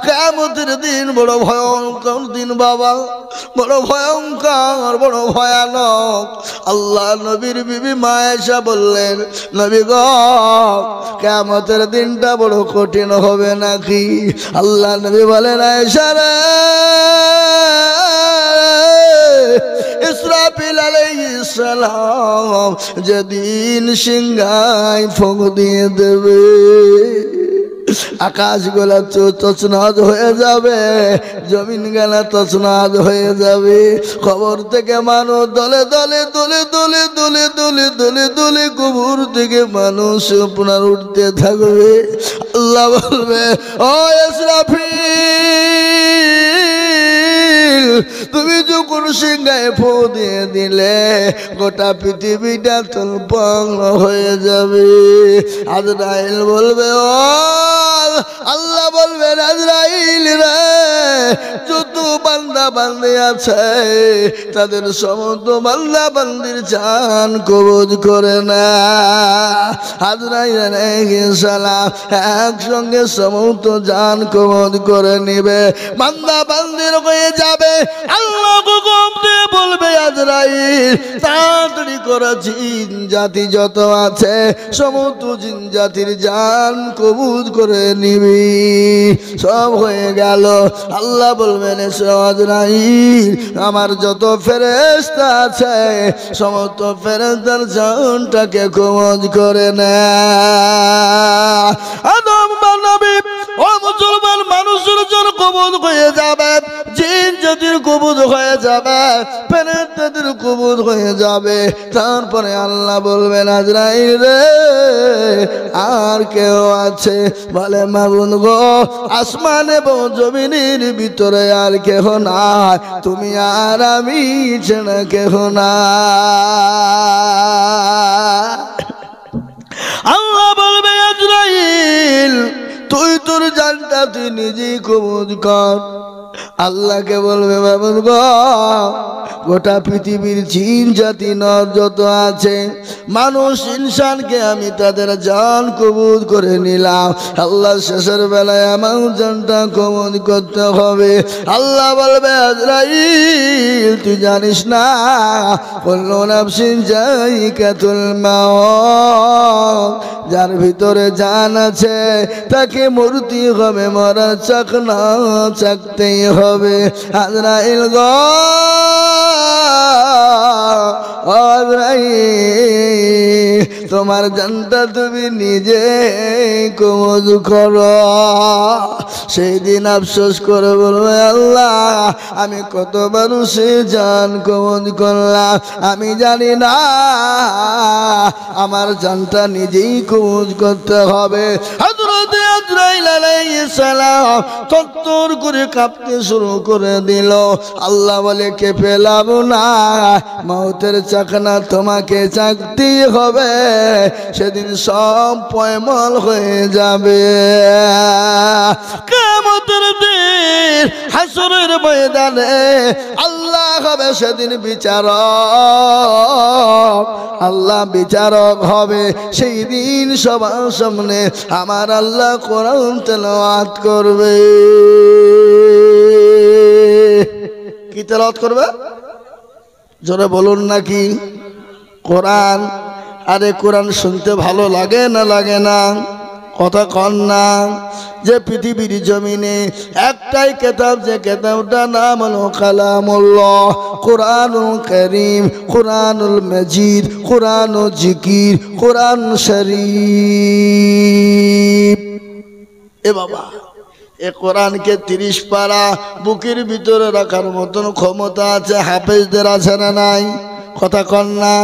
কিয়ামতের দিন বড় ভয়ঙ্কর দিন বাবা, বড় ভয়ঙ্কর, বড় ভয়ানক। আল্লাহ নবীর বিবি মা আয়েশা বললেন, নবী গো কিয়ামতের দিনটা বড় কঠিন হবে নাকি? আল্লাহ নবী বলেন, আয়েশা রে, ইসরাফিল আলাইহিস সালাম যেদিন সিংহায় ফুঁক দিয়ে দেবে, আকাশ গোলা তছনছ হয়ে যাবে, জমিন গেলা তছনছ হয়ে যাবে। কবর থেকে মানুষ দলে দলে দলে দলে দলে দলে দলে দলে কবর থেকে মানুষ আপনার উঠতে থাকবে। আল্লাহ বলবে, ও ইসরাফিল, তুমি যখন সিংহায় ফু দিয়ে দিলে গোটা পৃথিবীটা তলপাংড় হয়ে যাবে। আজরাইল বলবে, ও আল্লাহ বলবেন, আজরাইল রে, যত বান্দা বান্দি আছে তাদের সমস্ত বান্দা বান্দির জান কবজ করে না। আজরাইল আলাইহিস সালাম একসঙ্গে সমস্ত জান কবজ করে নিবে, বান্দা বান্দির হয়ে যাবে। আল্লাহ হুকুম দিয়ে বলবে, আজরাইল তাড়াতাড়ি করে জিন জাতি যত আছে সমস্ত জিন জাতির জান কবজ করে নিবি। সব হয়ে গেল। আল্লাহ বলবেন, আজরাইল আমার যত ফেরেশতা আছে সমস্ত ফেরেশতার জানটাকে কবজ করে না। আদম নবী ও মুসলমান মানুষের জন কবজ হয়ে যাবে, জিন জাতির কবজ হয়ে যাবে, ফেরেশতাদের কবজ হয়ে যাবে। তারপরে আল্লাহ বলবেন, আজরাইল রে আর কেউ আছে? বলে, মাবুদ গো, আসমান এবং জমিনের ভিতরে আর কেহ নাই, তুমি আর আমি ছাড়া কেহ নাই। আল্লাহ বলবে, আজরাইল তুই তোর জানটা তুই নিজেই কবজ কর। আল্লাহকে বলবে, মাবুদ গো, গোটা পৃথিবীর জিন জাতি নর যত আছে মানুষ ইনসানকে আমি তাদের জান কবুল করে নিলাম। আল্লাহ শেষের বেলায় আমার জানটা কবুল করতে হবে। আল্লাহ বলবে, আজরাইল তুই জানিস না কুল্লু নাফসিন যায়িকাতুল মাউত, যার ভিতরে জান আছে তাকে মরতে হবে, মরার চাকনা চাকতেই হবে। আজরাইল গো, তোমার জানটা তুমি নিজে কবজ করো। সেই দিন আফসোস করে বলবে, আল্লাহ আমি কত মানুষের জান কবজ করলাম, আমি জানি না আমার জানটা নিজেই কবজ করতে হবে। হযরত আজরাইল আলাইহিস সালাম তত্তর করে কাঁপতে শুরু করে দিল। আল্লাহ বলে, কে পেলাম না, মৌতের চাকনা তোমাকে চাকতেই হবে, সেদিন সব পয়মল হয়ে যাবে। কিয়ামতের দিন হাসরের ময়দানে আল্লাহ হবে সেদিন বিচারক। আল্লাহ বিচারক হবে সেই দিন সবার সামনে আমার আল্লাহ কোরআন তেলাওয়াত করবে। কি তেলাওয়াত করবে? জোরে বলুন নাকি? কোরআন। আরে কোরআন শুনতে ভালো লাগে না লাগে না? কথা কন না। যে পৃথিবীর জমিনে একটাই কিতাব, যে কিতাবটার নাম হলো কালামুল্লাহ, কোরআনুল কারীম, কোরআনুল মাজিদ, কোরআনুল জিকির, কোরআন শরীফ। এ বাবা, এ কোরআনকে 30 পারা বুকের ভিতরে রাখার মতন ক্ষমতা আছে হাফেজদের, আছে না নাই? কথা কন না।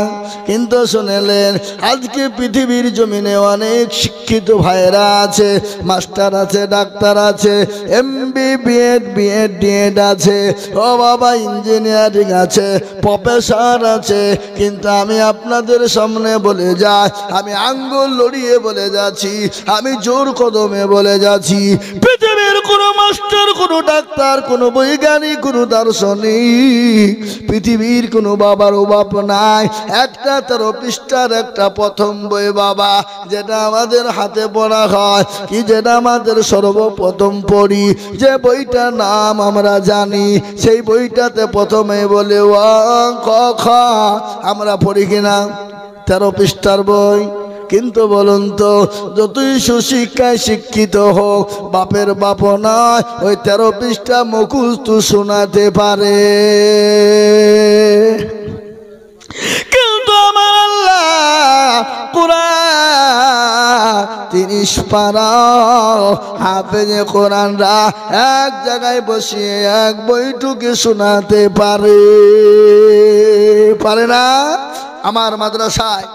কিন্তু শুনেলেন, আজকে পৃথিবীর জমিনে অনেক শিক্ষিত ভাইরা আছে, মাস্টার আছে, ডাক্তার আছে, এমবি বিএড বিএড ডিএড আছে, ও বাবা ইঞ্জিনিয়ারিং আছে, প্রফেসর আছে। কিন্তু আমি আপনাদের সামনে বলে যাই, আমি আঙ্গুল লড়িয়ে বলে যাচ্ছি, আমি জোর কদমে বলে যাচ্ছি, পৃথিবীর কোনো মাস্টার, কোনো ডাক্তার, কোনো বৈজ্ঞানিক, কোনো দার্শনিক, পৃথিবীর কোনো বাবার অভাব নাই। একটা 13 পৃষ্ঠার একটা প্রথম বই বাবা, যেটা আমাদের হাতে পড়া হয়, কি যেটা আমাদের সর্বপ্রথম পড়ি, যে বইটার নাম আমরা জানি, সেই বইটাতে প্রথমে বলে অ ক খ। আমরা পড়ি কিনা? 13 পৃষ্ঠার বই। কিন্তু বলুন তো, যতই সুশিক্ষায় শিক্ষিত হোক, বাপের বাপ নয়, ওই 13 পৃষ্ঠা মুখস্থ শোনাতে পারে। কিন্তু আমার আল্লাহ কোরআন 30 পারা হাফেজে কোরআনরা এক জায়গায় বসিয়ে এক বইটুকে শোনাতে পারে। পারে না? আমার মাদ্রাসায়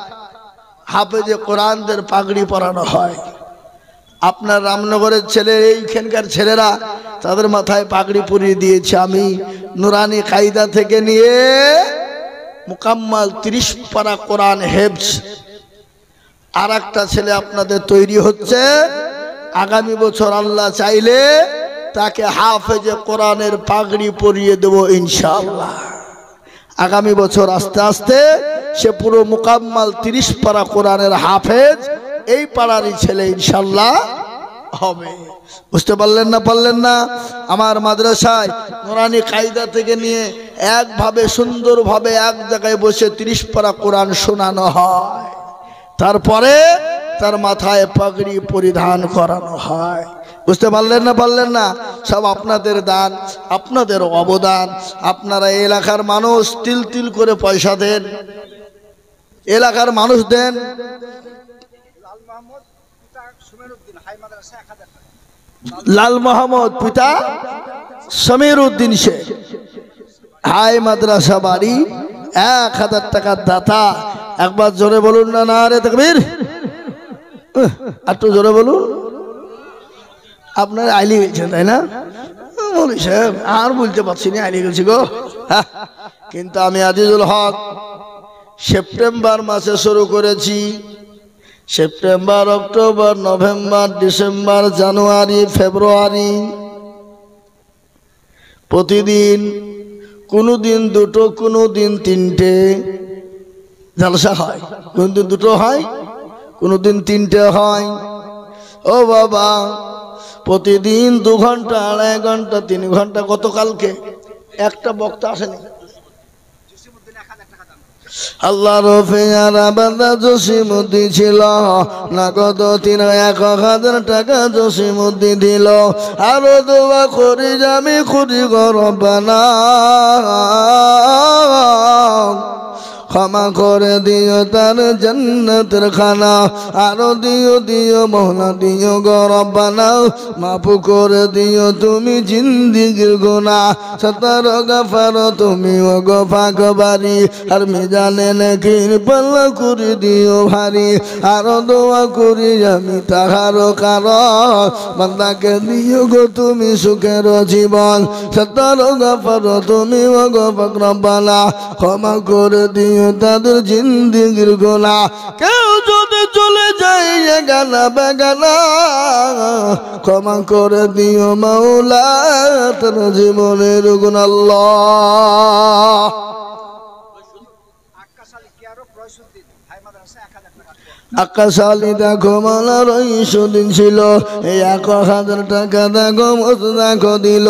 হাফেজে কোরআনদের পাগড়ি পরানো হয়। আপনার রামনগরের ছেলে, এইখানকার ছেলেরা তাদের মাথায় পাগড়ি পরিয়ে দিয়েছে আমি। নুরানি কায়দা থেকে নিয়ে মুকাম্মাল 30 পারা কোরআন হেফজ। আর একটা ছেলে আপনাদের তৈরি হচ্ছে, আগামী বছর আল্লাহ চাইলে তাকে হাফেজে কোরআনের পাগড়ি পরিয়ে দেব ইনশাআল্লাহ। আগামী বছর আস্তে আস্তে সে পুরো মুকাম্মাল 30 পারা কোরআনের হাফেজ এই পাড়ারই ছেলে ইনশাআল্লাহ হবে। বুঝতে পারলেন না? পারলেন না? আমার মাদ্রাসায় নুরানি কায়দা থেকে নিয়ে একভাবে সুন্দরভাবে এক জায়গায় বসে 30 পারা কোরআন শোনানো হয়, তারপরে তার মাথায় পাগড়ি পরিধান করানো হয়। বুঝতে পারলেন না? পারলেন না? সব আপনাদের দান, আপনাদের অবদান। আপনারা এলাকার মানুষ তিল তিল করে পয়সা দেন, এলাকার মানুষ দেন। লাল মোহাম্মদ পিতা সমীর উদ্দিন শেখ, হাই মাদ্রাসা বাড়ি, 1000 টাকার দাতা। একবার জোরে বলুন না নারে তাকবীর। একটু জোরে বলুন। আপনার আইলি গেছেন তাই না? বলি সাহেব আর বলতে পারছি না, আইলি গেছি গো। কিন্তু আমি আজিজুল হক সেপ্টেম্বর মাসে শুরু করেছি। সেপ্টেম্বর, অক্টোবর, নভেম্বর, ডিসেম্বর, জানুয়ারি, ফেব্রুয়ারি, প্রতিদিন কোনো দিন 2টো, কোনো দিন 3টে জলসা হয়। কোন দিন 2টো হয়, কোনো দিন 3টে হয়। ও বাবা, প্রতিদিন 2 ঘন্টা, 2.5 ঘন্টা, 3 ঘন্টা। গতকালকে একটা বক্তা আসেনি। আল্লাহ রফিয়ারা বান্দা জসিমুদ্দিন ছিল, নগদ 1,000 টাকা জসিমুদ্দিন দিল। আরো দোয়া করি আমি খুঁজি গো রব্বানা, ক্ষমা করে দিও তার জান্নাতের খানা। আরো দিও দিও মওলা দিও গো রব্বানা, মাফ করে দিও তুমি জিন্দেগির গুনাহ। সতর গফর তুমি ও গো পাকবারি, আর মিজানে নেকির পাল্লা করে দিও ভারী। আরো দোয়া করি আমি তাহার কারণ, বান্দাকে দিও গো তুমি সুখের জীবন। সতর গফর তুমি ও গো পাক রব্বানা, ক্ষমা করে দিও তাদের জিন্দেগির গুনাহ। কেউ যদি চলে যায় গানা বেগানা, ক্ষমা করে দিও মাওলা তার জীবনের গুনাহ। আল্লাহ আকাশ আলী দেখো মালার সুদিন ছিল, এই 1,000 টাকা দেখো মত দেখো দিল।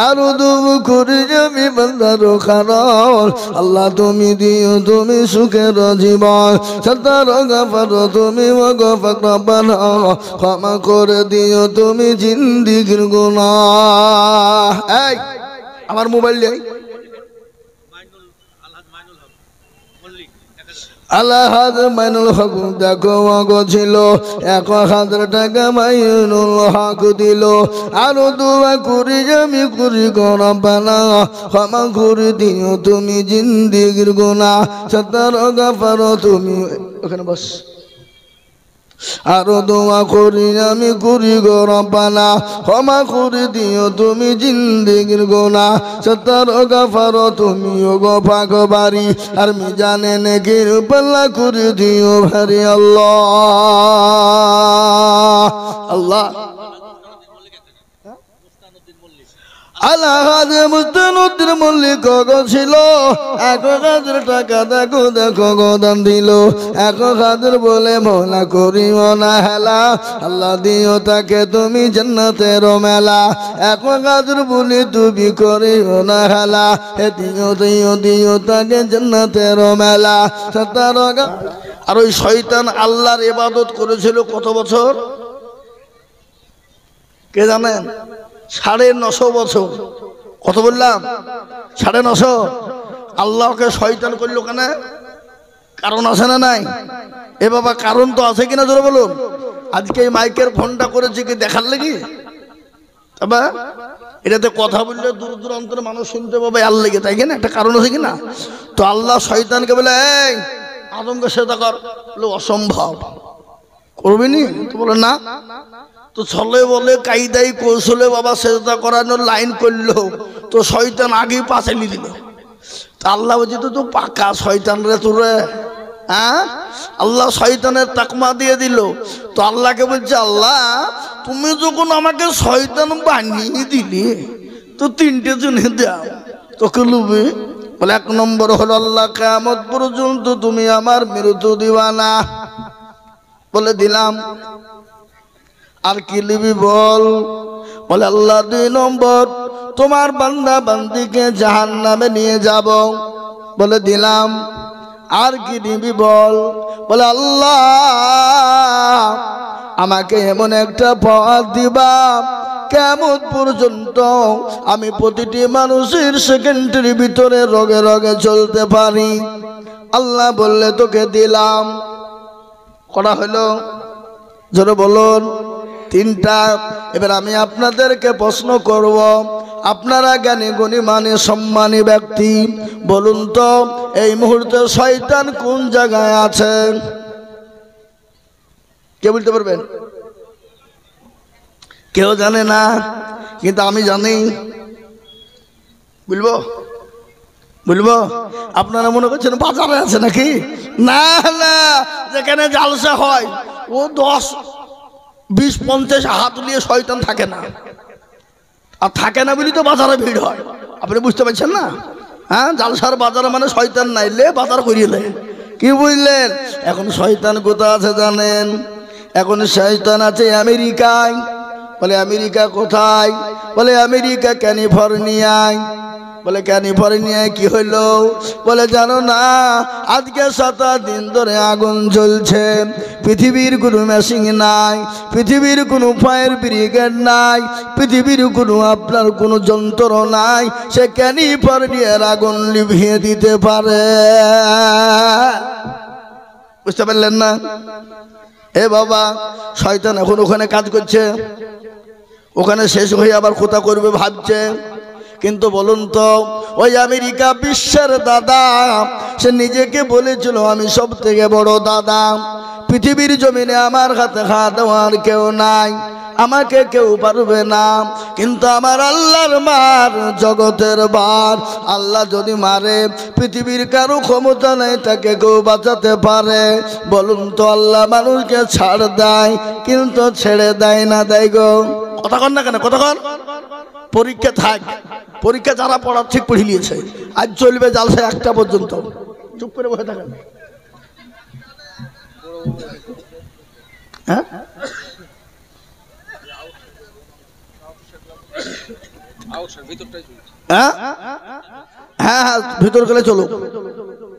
আরো দুব করে যাবি বান্দার কারণ, আল্লাহ তুমি দিও তুমি সুখের জীবন। সত্তর গফর তুমি ওগো পাক রব্বানা, ক্ষমা করে দিও তুমি জিন্দেগির গুনাহ। এই আমার মোবাইল নেই। আল্লাহ মাইনুল হক দেখো অগো ছিল, 1,000 টাকা মাইনুল হক দিল। আরো দোয়া করি আমি করি গো রব্বানা, ক্ষমা করে দিও তুমি জিন্দেগির গুনাহ। সত্তর গফর তুমি, ওখানে বস। আরো দোয়া করি আমি করি গো রব্বানা, ক্ষমা করে দিও তুমি জিন্দেগির গুনাহ। সত্তর গফর তুমি ও গো পাকবারি, আর মিজানে নেকির পাল্লা করে দিও ভারী। আল্লাহ আল্লাহ আলহাজ মুস্তানুদ্দিন মল্লিক ছিল 1000 টাকা দেখো দেখো গোদান দিল 1000 বলে মৌলা করিও না হেলা আল্লাহ দিও তাকে তুমি জান্নাতের মেলা 1000 বলে তুমি করিও না হেলা দিও দিও দিও তাকে জান্নাতের মেলা 17 আর ওই শয়তান আল্লাহর ইবাদত করেছিল কত বছর কে জানেন 950 বছর কত বললাম 950 আল্লাহকে শয়তান করলো কেন কারণ আছে না নাই এ বাবা কারণ তো আছে কিনা জোরে বলুন আজকে এই মাইকের ফোনটা করেছে কি দেখার লাগি তবে এটাতে কথা বললে দূর দূরান্তের মানুষ শুনতে পাবে আর লেগে তাই কিনা একটা কারণ আছে কিনা তো আল্লাহ শয়তানকে বলে এই আদমকে সেজদা কর বলে অসম্ভব করবিনি তো বলে না তো ছলে বলে কায়দাই কৌশলে বাবা সেজদা করানোর লাইন করলো তো শয়তান আগেই পাঁচালি দিল তা আল্লাহ বলছে তো পাকা শয়তান রে তোরে হ্যাঁ আল্লাহ শয়তানের তাকমা দিয়ে দিল তো আল্লাহকে বলছে আল্লাহ তুমি যখন আমাকে শয়তান বানিয়ে দিলে তো 3টে জনে দাও তোকে লুবে বলে 1 নম্বর হলো আল্লাহ কিয়ামত পর্যন্ত তুমি আমার মৃত্যু দিবা না বলে দিলাম আর কি লিবি বল বলে আল্লাহ 2 নম্বর তোমার বান্দা বান্দিকে জাহান্নামে নিয়ে যাব বলে দিলাম আর কি নিবি বল বলে আল্লাহ আমাকে এমন একটা পথ দিবা কিয়ামত পর্যন্ত আমি প্রতিটি মানুষের সেকেন্ডের ভিতরে রগে রগে চলতে পারি আল্লাহ বললে তোকে দিলাম করা হলো জোরে বলুন 3টা এবার আমি আপনাদেরকে প্রশ্ন করব আপনারা জ্ঞানী গুণী মানে সম্মানী ব্যক্তি বলুন তো এই মুহূর্তে শয়তান কোন জায়গায় আছে কে বলতে পারবেন কেউ জানে না কিন্তু আমি জানি বলবো বলবো আপনারা মনে করছেন বাজারে আছে নাকি না না যেখানে জালসা হয় ও 10-20-50 হাত নিয়ে শয়তান থাকে না আর থাকে না বলি তো বাজারে ভিড় হয় আপনি বুঝতে পারছেন না হ্যাঁ জালসার বাজারে মানে শয়তান নাইলে বাজার করিলে কি বুঝলেন এখন শয়তান কোথায় আছে জানেন এখন শয়তান আছে আমেরিকায় বলে আমেরিকা কোথায় বলে আমেরিকা ক্যালিফোর্নিয়ায় বলে ক্যালিফোর্নিয়ায় কি হইলো বলে জানো না আজকে 7 দিন ধরে আগুন জ্বলছে পৃথিবীর কোনো মেশিন নাই পৃথিবীর কোনো ফায়ার ব্রিগেড নাই পৃথিবীর কোনো আপনার কোনো যন্ত্র নাই সে ক্যালিফোর্নিয়ার আগুন নিভিয়ে দিতে পারে বুঝতে পারলেন না এ বাবা শয়তান এখন ওখানে কাজ করছে ওখানে শেষ হয়ে আবার কোথা করবে ভাবছে কিন্তু বলুন তো ওই আমেরিকা বিশ্বের দাদা সে নিজেকে বলেছিল আমি সব থেকে বড় দাদা পৃথিবীর জমিনে আমার হাতে হাত দেওয়ার কেউ নাই আমাকে কেউ পারবে না কিন্তু আমার আল্লাহর মার জগতের বার আল্লাহ যদি মারে পৃথিবীর কারো ক্ষমতা নেই তাকে কেউ বাঁচাতে পারে বলুন তো আল্লাহ মানুষকে ছাড় দেয় কিন্তু ছেড়ে দেয় না দেয় গো কথা কন না কেন কথা কন পরীক্ষা থাক পরীক্ষা যারা পড়ার ঠিক পড়ে নিয়েছে আজ চলবে জালসা 1টা পর্যন্ত চুপ করে বসে থাকেন হ্যাঁ হ্যাঁ হ্যাঁ ভিতর গেলে চলো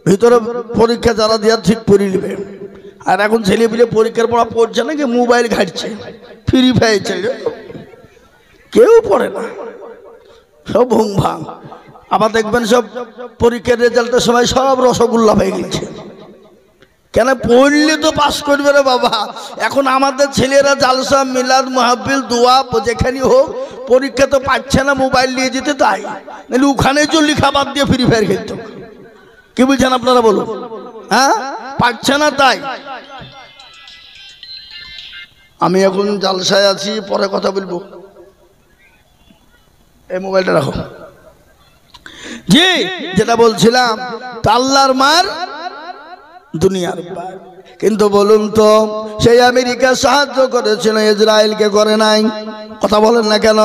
ভিতরে পরীক্ষা যারা দেওয়ার ঠিক পড়ে নেবে আর এখন ছেলে পিলে পরীক্ষার পড়া পড়ছে নাকি মোবাইল ঘাটছে ফ্রি ফায়ার ছেলে কেউ পড়ে না সব ভুং ভাং আবার দেখবেন সব পরীক্ষার রেজাল্টের সময় সব রসগোল্লা হয়ে গেছে কেন পড়লে তো পাস করবে রে বাবা এখন আমাদের ছেলেরা জালসা মিলাদ মাহফিল দোয়া যেখানে হোক পরীক্ষা তো পাচ্ছে না মোবাইল নিয়ে যেতে তাই নাহলে ওখানে চল্লি খাবার দিয়ে ফ্রি ফায়ার খেলতো কি বুঝছেন আপনারা বলুন হ্যাঁ পাচ্ছে না তাই আমি এখন জালসায় আছি পরে কথা বলবো এই মোবাইলটা রাখো জি যেটা বলছিলাম আল্লাহর মার দুনিয়ার কিন্তু বলুন তো সেই আমেরিকা সাহায্য করেছিল, ইসরায়েলকে করে নাই? কথা বলেন না কেন?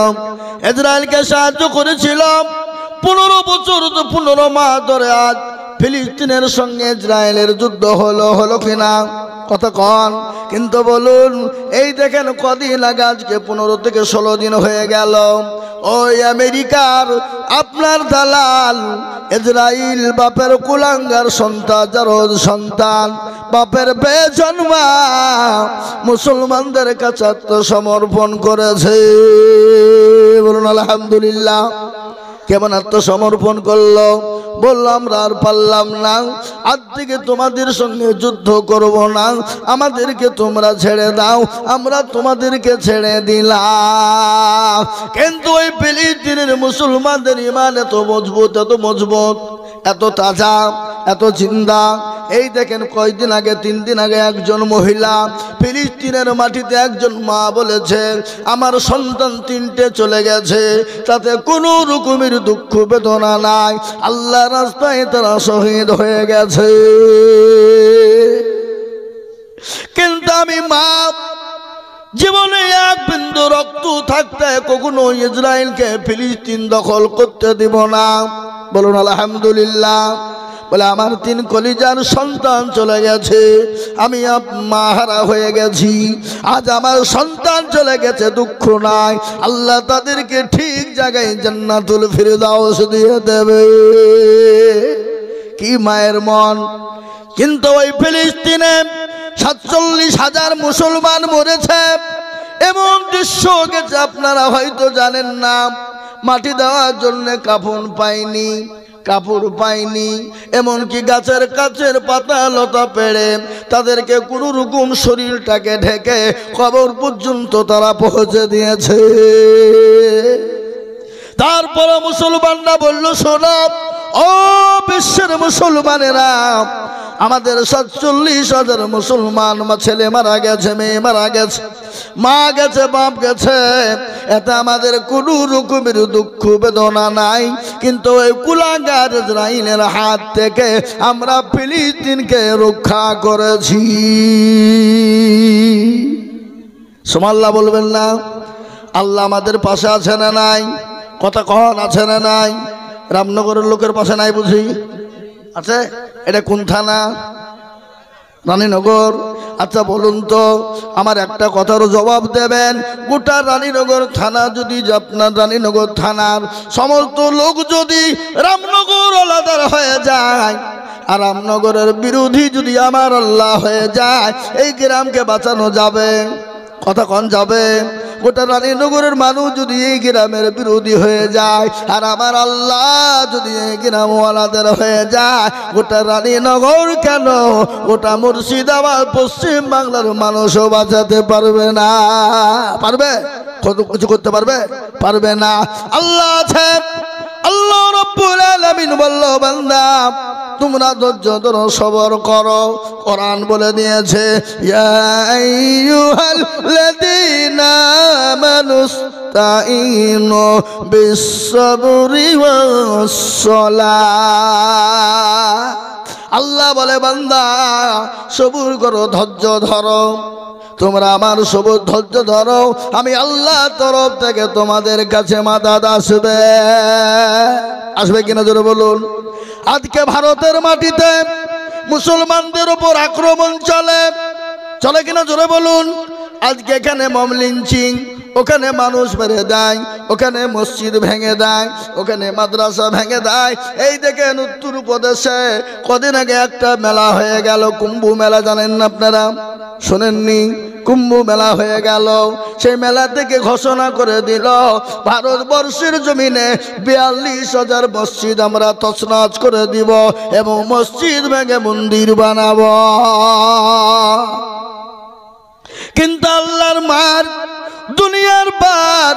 ইসরায়েলকে সাহায্য করেছিল 15 বছর, 15 মাস ধরে আজ ফিলিস্তিনের সঙ্গে ইসরায়েলের যুদ্ধ হলো কিনা? কথা কন। কিন্তু বলুন, এই দেখেন কদিন আগে, আজকে 15 থেকে 16 দিন হয়ে গেল, ওই আমেরিকার আপনার দালাল ইসরায়েল বাপের কুলাঙ্গার সন্তান, জারদ সন্তান, বাপের বেজন্মা মুসলমানদের কাছে আত্মসমর্পণ করেছে। বলুন আলহামদুলিল্লাহ। কেমন আত্মসমর্পণ করলো? বললো আমরা আর পারলাম না, আজ থেকে তোমাদের সঙ্গে যুদ্ধ করব না, আমাদেরকে তোমরা ছেড়ে দাও, আমরা তোমাদেরকে ছেড়ে দিলাম। কিন্তু ওই ফিলিস্তিনের মুসলমানদের ঈমান এত মজবুত, এত মজবুত, এত তাজা, এত জিন্দা। এই দেখেন কয়েকদিন আগে, 3 দিন আগে একজন মহিলা ফিলিস্তিনের মাটিতে একজন মা বলেছে, আমার সন্তান 3টে চলে গেছে, তাতে কোনো রকমের দুঃখ বেদনা নাই, আল্লাহ রাস্তায় তারা শহীদ হয়ে গেছে। কিন্তু আমি মা জীবনে এক বিন্দু রক্ত থাকতে কখনো ইসরায়েলকে ফিলিস্তিন দখল করতে দিব না। বলুন আলহামদুলিল্লাহ। বলে আমার 3 কলিজার সন্তান চলে গেছে, আমি মাহারা হয়ে গেছি, আজ আমার সন্তান চলে গেছে, দুঃখ নাই, আল্লাহ তাদেরকে ঠিক জায়গায় জান্নাতুল ফিরদাউস দিয়ে দেবে। কি মায়ের মন! কিন্তু ওই ফিলিস্তিনে 47,000 মুসলমান মরেছে, এমন দৃশ্য গেছে আপনারা হয়তো জানেন না। মাটি দেওয়ার জন্য কাফন পায়নি, কাপড় পায়নি, এমনকি গাছের পাতা লতা পেড়ে তাদেরকে কোনো রকম শরীরটাকে ঢেকে কবর পর্যন্ত তারা পৌঁছে দিয়েছে। তারপরে মুসলমানরা বলল, শোনো ও বিশ্বের মুসলমানেরা, আমাদের 47,000 মুসলমান ছেলে মারা গেছে, মেয়ে মারা গেছে, মা গেছে, বাপ গেছে, এতে আমাদের কোনো রকমের দুঃখ বেদনা নাই। কিন্তু ওই কুলাঙ্গার ইসরায়েলের হাত থেকে আমরা ফিলিস্তিনকে রক্ষা করেছি। সুবহানাল্লাহ বলবেন না? আল্লাহ আমাদের পাশে আছে না নাই? কথা কন, আছে না নাই? রামনগরের লোকের পাশে নাই বুঝি? আছে। এটা কোন থানা? রানীনগর। আচ্ছা বলুন তো, আমার একটা কথার জবাব দেবেন, গোটা রানীনগর থানা যদি, আপনার রানীনগর থানার সমস্ত লোক যদি রামনগর আলাদা হয়ে যায়, আর রামনগরের বিরোধী যদি আমার আল্লাহ হয়ে যায়, এই গ্রামকে বাঁচানো যাবে? কথা কন, যাবে? গোটা রানীনগরের মানুষ যদি এই গ্রামের বিরোধী হয়ে যায়, আর আমার আল্লাহ যদি এই গ্রামওয়ালাদের হয়ে যায়, গোটা রানীনগর কেন, গোটা মুর্শিদাবাদ, পশ্চিম বাংলার মানুষও বাঁচাতে পারবে না। পারবে? কত কিছু করতে পারবে? পারবে না। আল্লাহ আছে, আল্লাহ রাব্বুল আলামিন বলল, বান্দা তোমরা ধৈর্য ধরো, সবর করো। কোরআন বলে দিয়েছে, ইয়া আইয়ুহাল্লাযীনা আমানুস্তাঈনু বিস-সাবরি ওয়াস-সালাহ। আল্লাহ বলে, বান্দা সবুর করো, ধৈর্য ধরো, তোমরা আমার সবুর ধৈর্য ধরো, আমি আল্লাহ তরফ থেকে তোমাদের কাছে মাদাদ আসবে। আসবে কিনা জোরে বলুন। আজকে ভারতের মাটিতে মুসলমানদের উপর আক্রমণ চলে, চলে কিনা জোরে বলুন। আজকে এখানে মব লিঞ্চিং, ওখানে মানুষ মেরে দেয়, ওখানে মসজিদ ভেঙে দেয়, ওখানে মাদ্রাসা ভেঙে দেয়। এই দেখেন উত্তরপ্রদেশে কদিন আগে একটা মেলা হয়ে গেল, কুম্ভ মেলা, জানেন না আপনারা? শোনেননি? কুম্ভ মেলা হয়ে গেল। সেই মেলা থেকে ঘোষণা করে দিল, ভারতবর্ষের জমিনে 42,000 মসজিদ আমরা তছনছ করে দিব এবং মসজিদ ভেঙে মন্দির বানাবো। কিন্তু আল্লাহর মার, দুনিয়ার বার,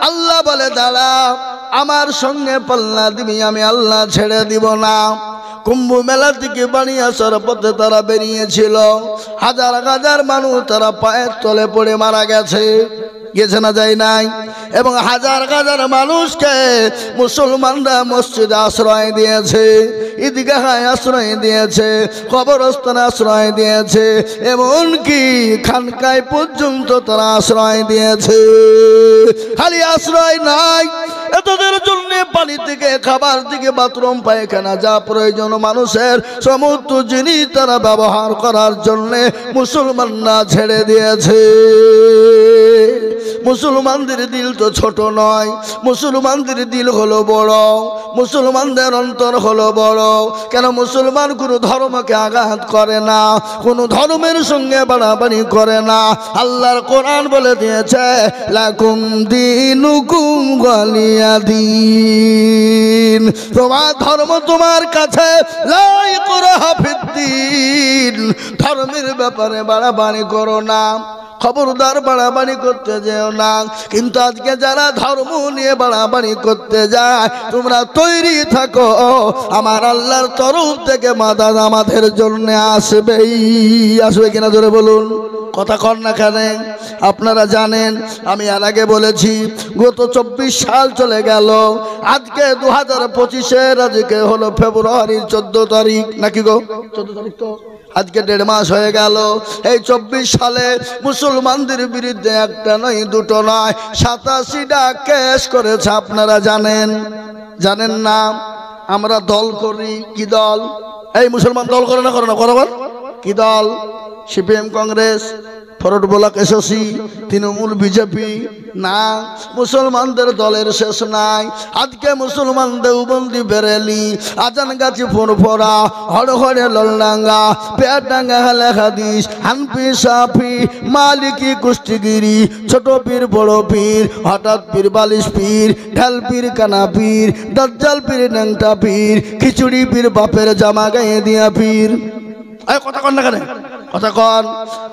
আল্লাহ বলে, দাঁড়া, আমার সঙ্গে পাল্লা দিবি, আমি আল্লাহ ছেড়ে দিব না। কুম্ভ মেলা থেকে বাড়ি আসার পথে তারা বেরিয়েছিল, হাজার হাজার মানুষ তারা পায়ের তলে পড়ে মারা গেছে, গেছে না যায় নাই। এবং হাজার হাজার মানুষকে মুসলমানরা মসজিদে আশ্রয় দিয়েছে, ঈদগাহে আশ্রয় দিয়েছে, কবরস্থানে আশ্রয় দিয়েছে, এমনকি খানকায় পর্যন্ত তারা আশ্রয় দিয়েছে। খালি আশ্রয় নাই, এতদের জন্য পানি থেকে খাবার থেকে বাথরুম পায়খানা যা প্রয়োজন মানুষের সমস্ত জিনিস তারা ব্যবহার করার জন্য মুসলমানরা ছেড়ে দিয়েছে। মুসলমানদের দিল তো ছোট নয়, মুসলমানদের দিল হলো বড়, মুসলমানদের অন্তর হলো বড়। কেন মুসলমান কোনো ধর্মকে আঘাত করে না, কোনো ধর্মের সঙ্গে বাড়াবাড়ি করে না। আল্লাহর কোরআন বলে দিয়েছে লাকুম দীনুকুম ওয়ালিয়া দীন, তোমার ধর্ম তোমার কাছে লা ইকরাহা ফিদ্দীন, ধর্মের ব্যাপারে বাড়াবাড়ি করো না, খবরদার বাড়াবাড়ি করতে যেও না। কিন্তু আজকে যারা ধর্ম নিয়ে বাড়াবাড়ি করতে যায়, তোমরা তৈরি থাকো, আমার আল্লাহর তরফ থেকে মাদাদ আমাদের জন্য আসবেই। আসবে কিনা জোরে বলুন, কথা কর না কেন? আপনারা জানেন আমি আর আগে বলেছি গত 24 সাল চলে গেল, আজকে 2025-এর আজকে হলো ফেব্রুয়ারির 14 তারিখ নাকি গো, 14 তারিখ তো, আজকে 1.5 মাস হয়ে গেল। এই 24 সালে মুসলমানদের বিরুদ্ধে একটা নয় দুটো নয় 87টা কেস করেছে। আপনারা জানেন জানেন না? আমরা দল করি, কি দল? এই মুসলমান দল করে না, করে না, করবার কি দল? CPM, Congress, forward block, SOC, Trinamool, BJP না, মুসলমানদের দলের শেষ নাই। আজকে মুসলমান দেওবন্দি, বেরেলি, আজানগাছি, ফুরফুরা, হড়হড়ে, ললডাঙ্গা, পেয়ারডাঙ্গা, আহলে হাদিস, হানফি, শাফি, মালিকি, কুষ্টিগিরি, ছোট পীর, বড় পীর, হঠাৎ পীর, বালিশ পীর, ঢাল পীর, কানা পীর, দাজ্জাল পীর, ন্যাংটা পীর, খিচুড়ি পীর, বাপের জামা গায়ে দিয়া পীর। কথা কন না কেন? কথা কন।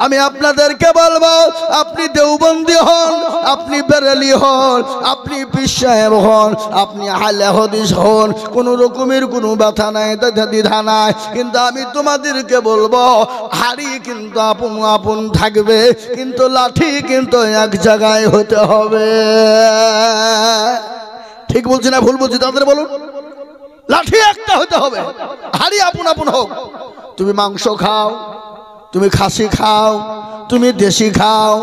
আমি আপনাদেরকে বলবো, আপনি দেওবন্দি হন, আপনি বেরেলি হন, আপনি পীর সাহেব হন, আপনি আহলে হাদিস হন, কোন রকমের কোনো ব্যথা নাই, দ্বিধা নাই। কিন্তু আমি তোমাদেরকে বলবো, হাড়ি কিন্তু আপন আপন থাকবে, কিন্তু লাঠি কিন্তু এক জায়গায় হতে হবে। ঠিক বলছি না ভুল বলছি? তাদের বলুন, লাঠি একটা হতে হবে, হাড়ি আপন আপন হোক। তুমি মাংস খাও, তুমি খাসি খাও, তুমি দেশি খাও,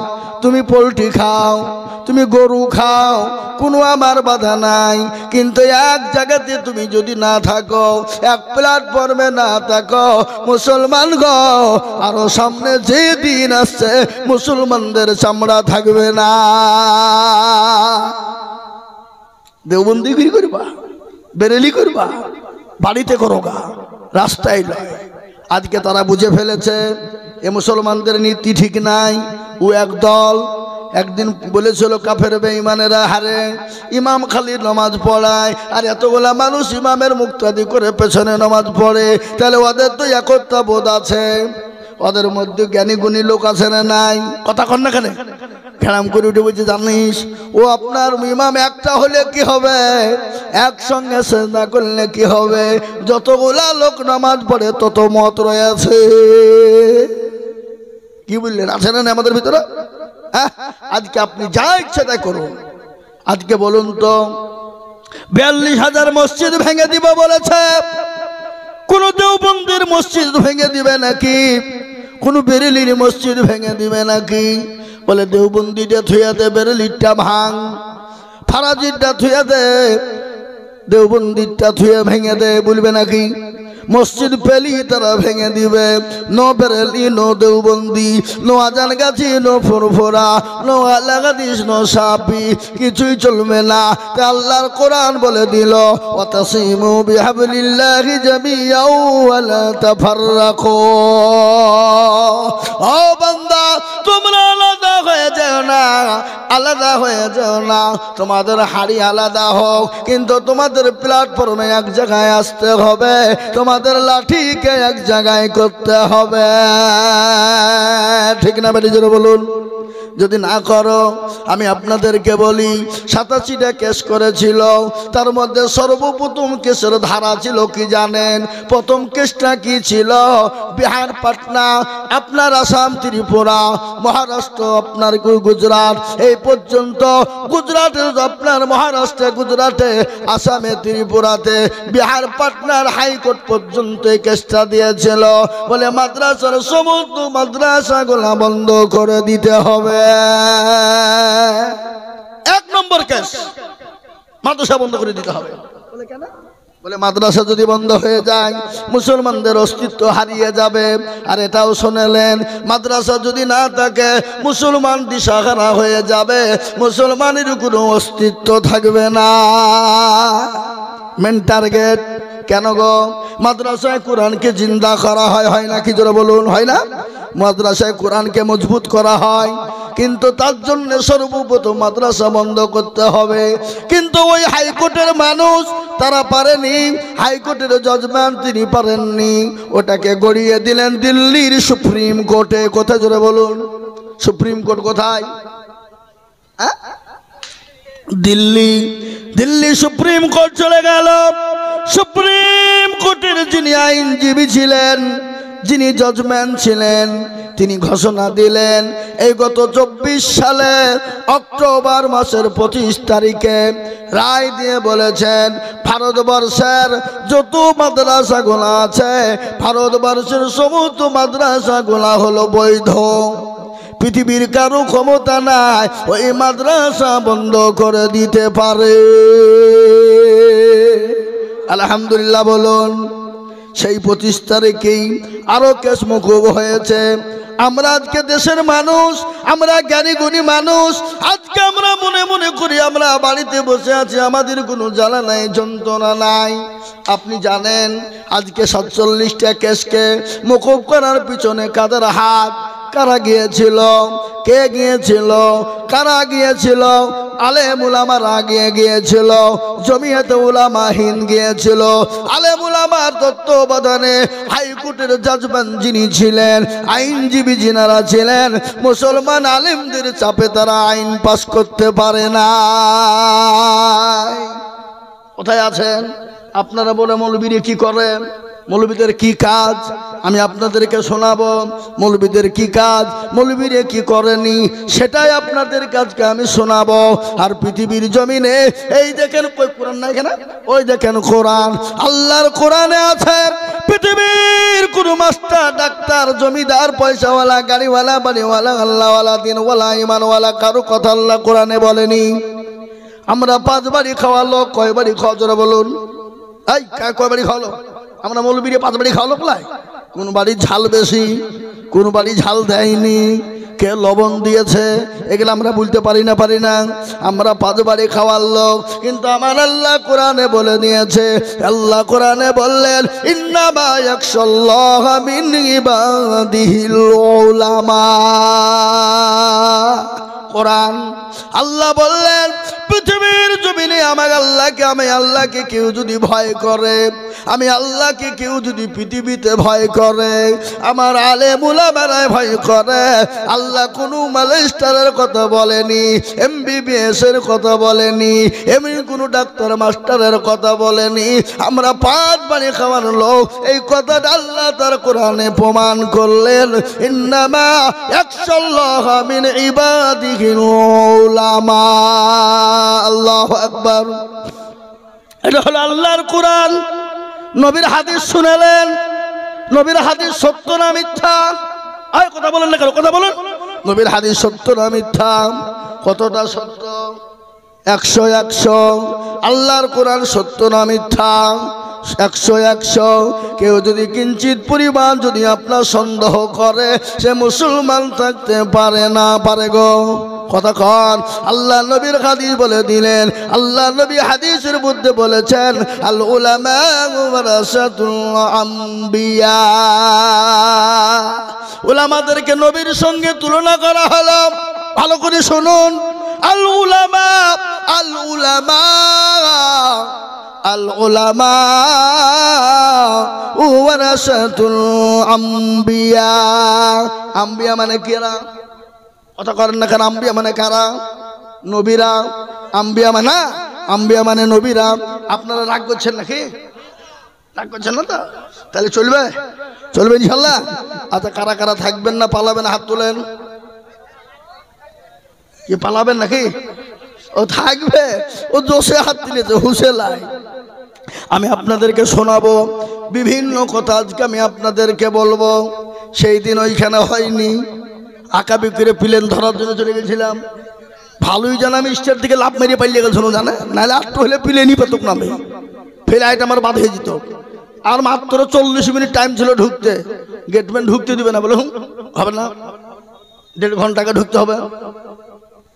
তুমি পোলট্রি খাও, তুমি গরু খাও, কোনো আমার বাধা নাই। কিন্তু এক জায়গাতে তুমি যদি না থাকো, এক প্ল্যাটফর্মে না থাকো, মুসলমান গো, আরো সামনে যে দিন আসছে মুসলমানদের চামড়া থাকবে না। দেওবন্দিগিরি করবা, বেরেলি করবা, বাড়িতে করো গা, রাস্তায় নয়। আজকে তারা বুঝে ফেলেছে এ মুসলমানদের নীতি ঠিক নাই। ও এক দল একদিন বলেছিল কাফের বেঈমানেরা হারে ইমাম খালি নামাজ পড়ায়, আর এতগুলা মানুষ ইমামের মুক্তাদি করে পেছনে নামাজ পড়ে, তাহলে ওদের তো একতা বোধ আছে, ওদের মধ্যে জ্ঞানী গুণী লোক আছে না নাই? কথা কন না কেন? খেলাম করে উঠে বলছে, জানিস ও আপনার ইমাম একটা হলে কি হবে, একসঙ্গে সেজদা করলে কি হবে, যতগুলা লোক নামাজ পড়ে তত মত রয়েছে। কি বললেন? আছে না আমাদের ভিতরে? আজকে আপনি যা ইচ্ছা তাই করুন। আজকে বলুন তো, 42,000 মসজিদ ভেঙে দিব বলেছে, কোন দেওবন্দির মসজিদ ভেঙে দিবে নাকি? কোন বেরেলির মসজিদ ভেঙে দিবে নাকি? বলে দেওবন্দিটা থুয়া দে, বেরেলিটা ভাঙ, ফারাজিটা থুয়া দে, দেওবন্দিটা থুয়া ভেঙে দে, বলবে নাকি? মসজিদ পেলি তারা ভেঙে দিবে। No Bareilly, no Deobandi, no Ajangachhi, no Furfura, no Ahle Hadith, no শাফি, কিছুই চলবে না। তা আল্লাহর কোরআন বলে দিল, ওয়াতাসিমু বিহাবলিল্লাহি জামিআও ওয়া লা তাফাররাকু। ও বান্দা, তোমরা আলাদা হয়ে যাও না, আলাদা হয়ে যাও না। তোমাদের হাড়ি আলাদা হোক, কিন্তু তোমাদের প্ল্যাটফর্মে এক জায়গায় আসতে হবে, তোমাদের লাঠিকে এক জায়গায় করতে হবে। ঠিক না বেটি? জোরে বলুন। যদি না করো আমি আপনাদেরকে বলি 87টা কেস করেছিল, তার মধ্যে সর্বপ্রথম কেসের ধারা ছিল কি জানেন? প্রথম কেসটা কি ছিল? বিহার, পাটনা, আপনার আসাম, ত্রিপুরা, মহারাষ্ট্র, আপনার গুজরাট, এই পর্যন্ত গুজরাটে, আপনার মহারাষ্ট্রে, গুজরাটে, আসামে, ত্রিপুরাতে, বিহার, পাটনার হাইকোর্ট পর্যন্ত এই কেসটা দিয়েছিল। বলে মাদ্রাসার সমস্ত মাদ্রাসাগুলো বন্ধ করে দিতে হবে। 1 নম্বর কেস, মাদ্রাসা বন্ধ করে দিতে হবে। বলে কেন? বলে মাদ্রাসা যদি বন্ধ হয়ে যায় মুসলমানদের অস্তিত্ব হারিয়ে যাবে। আর এটাও শুনেলেন, মাদ্রাসা যদি না থাকে মুসলমান দিশাহারা হয়ে যাবে, মুসলমানের কোনো অস্তিত্ব থাকবে না। Main target. কেন গো? মাদ্রাসায় কোরআনকে জিন্দা করা হয়, হয় না? কি জোরে বলুন, হয় না? মাদ্রাসায় কোরআনকে মজবুত করা হয়, কিন্তু তার জন্য সর্বপ্রথম মাদ্রাসা বন্ধ করতে হবে। কিন্তু ওই হাইকোর্টের মানুষ তারা পারেনি, হাইকোর্টের জজমেন্ট তিনি পারেননি, ওটাকে গড়িয়ে দিলেন দিল্লির সুপ্রিম কোর্টে। কোথায় জোরে বলুন? সুপ্রিম কোর্ট কোথায়? দিল্লি। দিল্লি সুপ্রিম কোর্ট চলে গেল। সুপ্রিম কোর্টের যিনি আইনজীবী ছিলেন, যিনি জজমেন্ট ছিলেন, তিনি ঘোষণা দিলেন এই গত 24 সালে অক্টোবর মাসের 25 তারিখে রায় দিয়ে বলেছেন ভারতবর্ষের যত মাদ্রাসাগুলো আছে, ভারতবর্ষের সমস্ত মাদ্রাসাগুলো হলো বৈধ। পৃথিবীর কারো ক্ষমতা নাই ওই মাদ্রাসা বন্ধ করে দিতে পারে। আলহামদুলিল্লাহ বলুন। সেই 25 তারিখেই আরো কেস মকুব হয়েছে। আমরা আজকে দেশের মানুষ, আমরা জ্ঞানী গুণী মানুষ, আজকে আমরা মনে মনে করি আমরা বাড়িতে বসে আছি, আমাদের কোনো জ্বালা নাই, যন্ত্রণা নাই। আপনি জানেন আজকে 47টা কেসকে মকুব করার পিছনে কাদের হাত? কারা গিয়েছিল? কে গিয়েছিল? কারা গিয়েছিল? আলেম উলামারা গিয়েছিল, জমিয়তে উলামা হিন্দ গিয়েছিল। আলেম উলামার তত্ত্বাবধানে হাইকোর্টের জাজমেন্ট যিনি ছিলেন, আইনজীবী যিনারা ছিলেন, মুসলমান আলেমদের চাপে তারা আইন পাস করতে পারে না। কোথায় আছেন আপনারা? বলে মৌলবীরা কি করেন? মৌলবীদের কি কাজ? আমি আপনাদেরকে শোনাবো মৌলবীদের কি কাজ, মৌলবীরা কি করেনি, সেটাই আপনাদের কাজকে আমি শোনাবো। আর পৃথিবীর জমিনে এই দেখেন কই কোরআন নাই কেন? ওই দেখেন কোরআন, আল্লাহর কোরআনে আছে পৃথিবীর কোন মাস্টার, ডাক্তার, জমিদার, পয়সাওয়ালা, গাড়িওয়ালা, বাড়িওয়ালা, আল্লাহওয়ালা, দিনওয়ালা, ইমানওয়ালা কারো কথা আল্লাহ কোরআনে বলেনি। আমরা 5 বাড়ি খাওয়া লোক, কয় বাড়ি খাওয়া জোরে বলুন? এই কয় বাড়ি খাওয়ালো? আমরা মৌলবীরে 5 বাড়ি খাওয়ালো প্রায়। কোন বাড়ির ঝাল বেশি, কোন বাড়ি ঝাল দেয়নি, কে লবণ দিয়েছে, এগুলো আমরা বলতে পারি না। আমরা 5 বাড়ি খাওয়ার লোক। কিন্তু আমার আল্লাহ কোরআনে বলে দিয়েছে, আল্লাহ কোরআনে বললেন ইন্নামা ইয়াখশাল্লাহা মিন ইবাদিহিল উলামা। কোরআন আল্লাহ বললেন পৃথিবীর জমিনে আমার আল্লাহকে, আমি আল্লাহকে কেউ যদি ভয় করে, আমি আল্লাহকে কেউ যদি পৃথিবীতে ভয় করে, আমার আলেম উলামারা ভয় করে। আল্লাহ কোনো মাস্টারের কথা বলেনি, MBBS এর কথা বলেনি, এমনি কোনো ডাক্তার মাস্টারের কথা বলেনি। আমরা 5 বাড়ি খাওয়ার লোক, এই কথাটা আল্লাহ তার কোরআনে প্রমাণ করলেন। ইন্নামা ইয়াখশাল্লাহা মিন ইবাদিহিল উলামা। আল্লাহু আকবার। এটা হলো আল্লাহর কোরআন। নবীর হাদিস শুনেলেন, নবীর হাদিস সত্য না মিথ্যা? আর কথা বলেন না কেন? কথা বলেন। নবীর হাদিস সত্য না মিথ্যা? কতটা সত্য? 100। আল্লাহর কোরআন সত্য না মিথ্যা? 100। কেউ যদি কিঞ্চিত পরিমাণ যদি আপনার সন্দেহ করে, সে মুসলমান থাকতে পারে না। পারে গো? কথা কন। আল্লাহ নবীর হাদিস বলে দিলেন, আল্লাহ নবী হাদিসের মধ্যে বলেছেন আল উলামা ওয়ারাসাতুল আম্বিয়া। উলামাদেরকে নবীর সঙ্গে তুলনা করা হলো। ভালো করে শুনুন, আল উলামা, আল উলামা, আল উলামা ওয়ারাসাতুল আম্বিয়া। আম্বিয়া মানে কিরা? কথা করেন না কেন? আম্বিয়া মানে কারা? নবীরা। আম্বিয়া মানে আম্বিয়া মানে নবীরা। আপনারা রাগ করছেন নাকি? রাগ করছেন না তো? তাহলে চলবে? চলবে ইনশাল্লাহ? আচ্ছা, কারা কারা থাকবেন না পালাবেন হাত তোলেন। কি পালাবেন নাকি? ও থাকবে, ও জোশে হাত দিলেছে, হুশে লাই। আমি আপনাদেরকে শোনাবো বিভিন্ন কথা, আজকে আমি আপনাদেরকে বলবো। সেই দিন ওইখানে হয়নি, আঁকাবি করে প্লেন ধরার জন্য চলে গেছিলাম। ভালোই জানা আমি স্টেট দিকে লাভ মেরিয়ে পালিয়ে গেছিল, জানে নাহলে একটু হলে প্লেনই পেতুক নামে, ফ্লাইট আমার বাদ হয়ে যেত। আর মাত্র 40 মিনিট টাইম ছিল ঢুকতে। গেটম্যান ঢুকতে দিবে না, বলে হবে না, 1.5 ঘন্টাকে ঢুকতে হবে।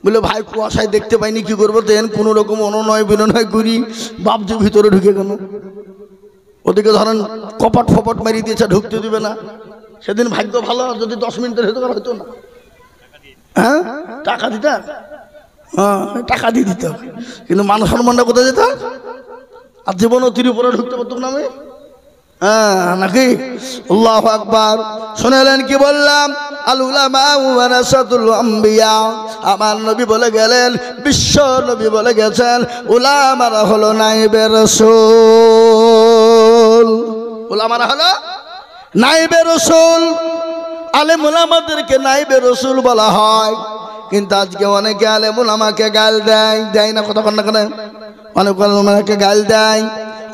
বলে ভাই কুয়াশায় দেখতে পাইনি, কি করবো? দেন কোনো রকম অনুনয় বিনয় করি বাপজি ভিতরে ঢুকে গেল। ওদিকে ধরেন কপাট ফপাট মারি দিয়েছে, ঢুকতে দিবে না। সেদিন ভাগ্য ভালো, যদি 10 মিনিটের হতো হয়তো না। হ্যাঁ, টাকা দিতে, হ্যাঁ টাকা দিয়ে দিতে হবে, কিন্তু মানুষ সম্মানটা কোথায় যেত? আর জীবন অতির উপরে ঢুকতে পারতাম না আমি। হ্যাঁ নাকি? আল্লাহু আকবার। শুনলেন কি বললাম? আল উলামা ওয়ারাসাতুল আম্বিয়া। আমার নবী বলে গেলেন, বিশ্ব নবী বলে গেছেন, উলামারা হলো নাইবে রাসূল। উলামারা হলো নাইবে রাসূল। আলেম উলামাদেরকে নাইবে রাসূল বলা হয়। কিন্তু আজকে অনেকে আলেম উলামাকে গাল দেয়, দেয় না? কথা কন না কেন? অনেক উলামাকে গাল দেয়,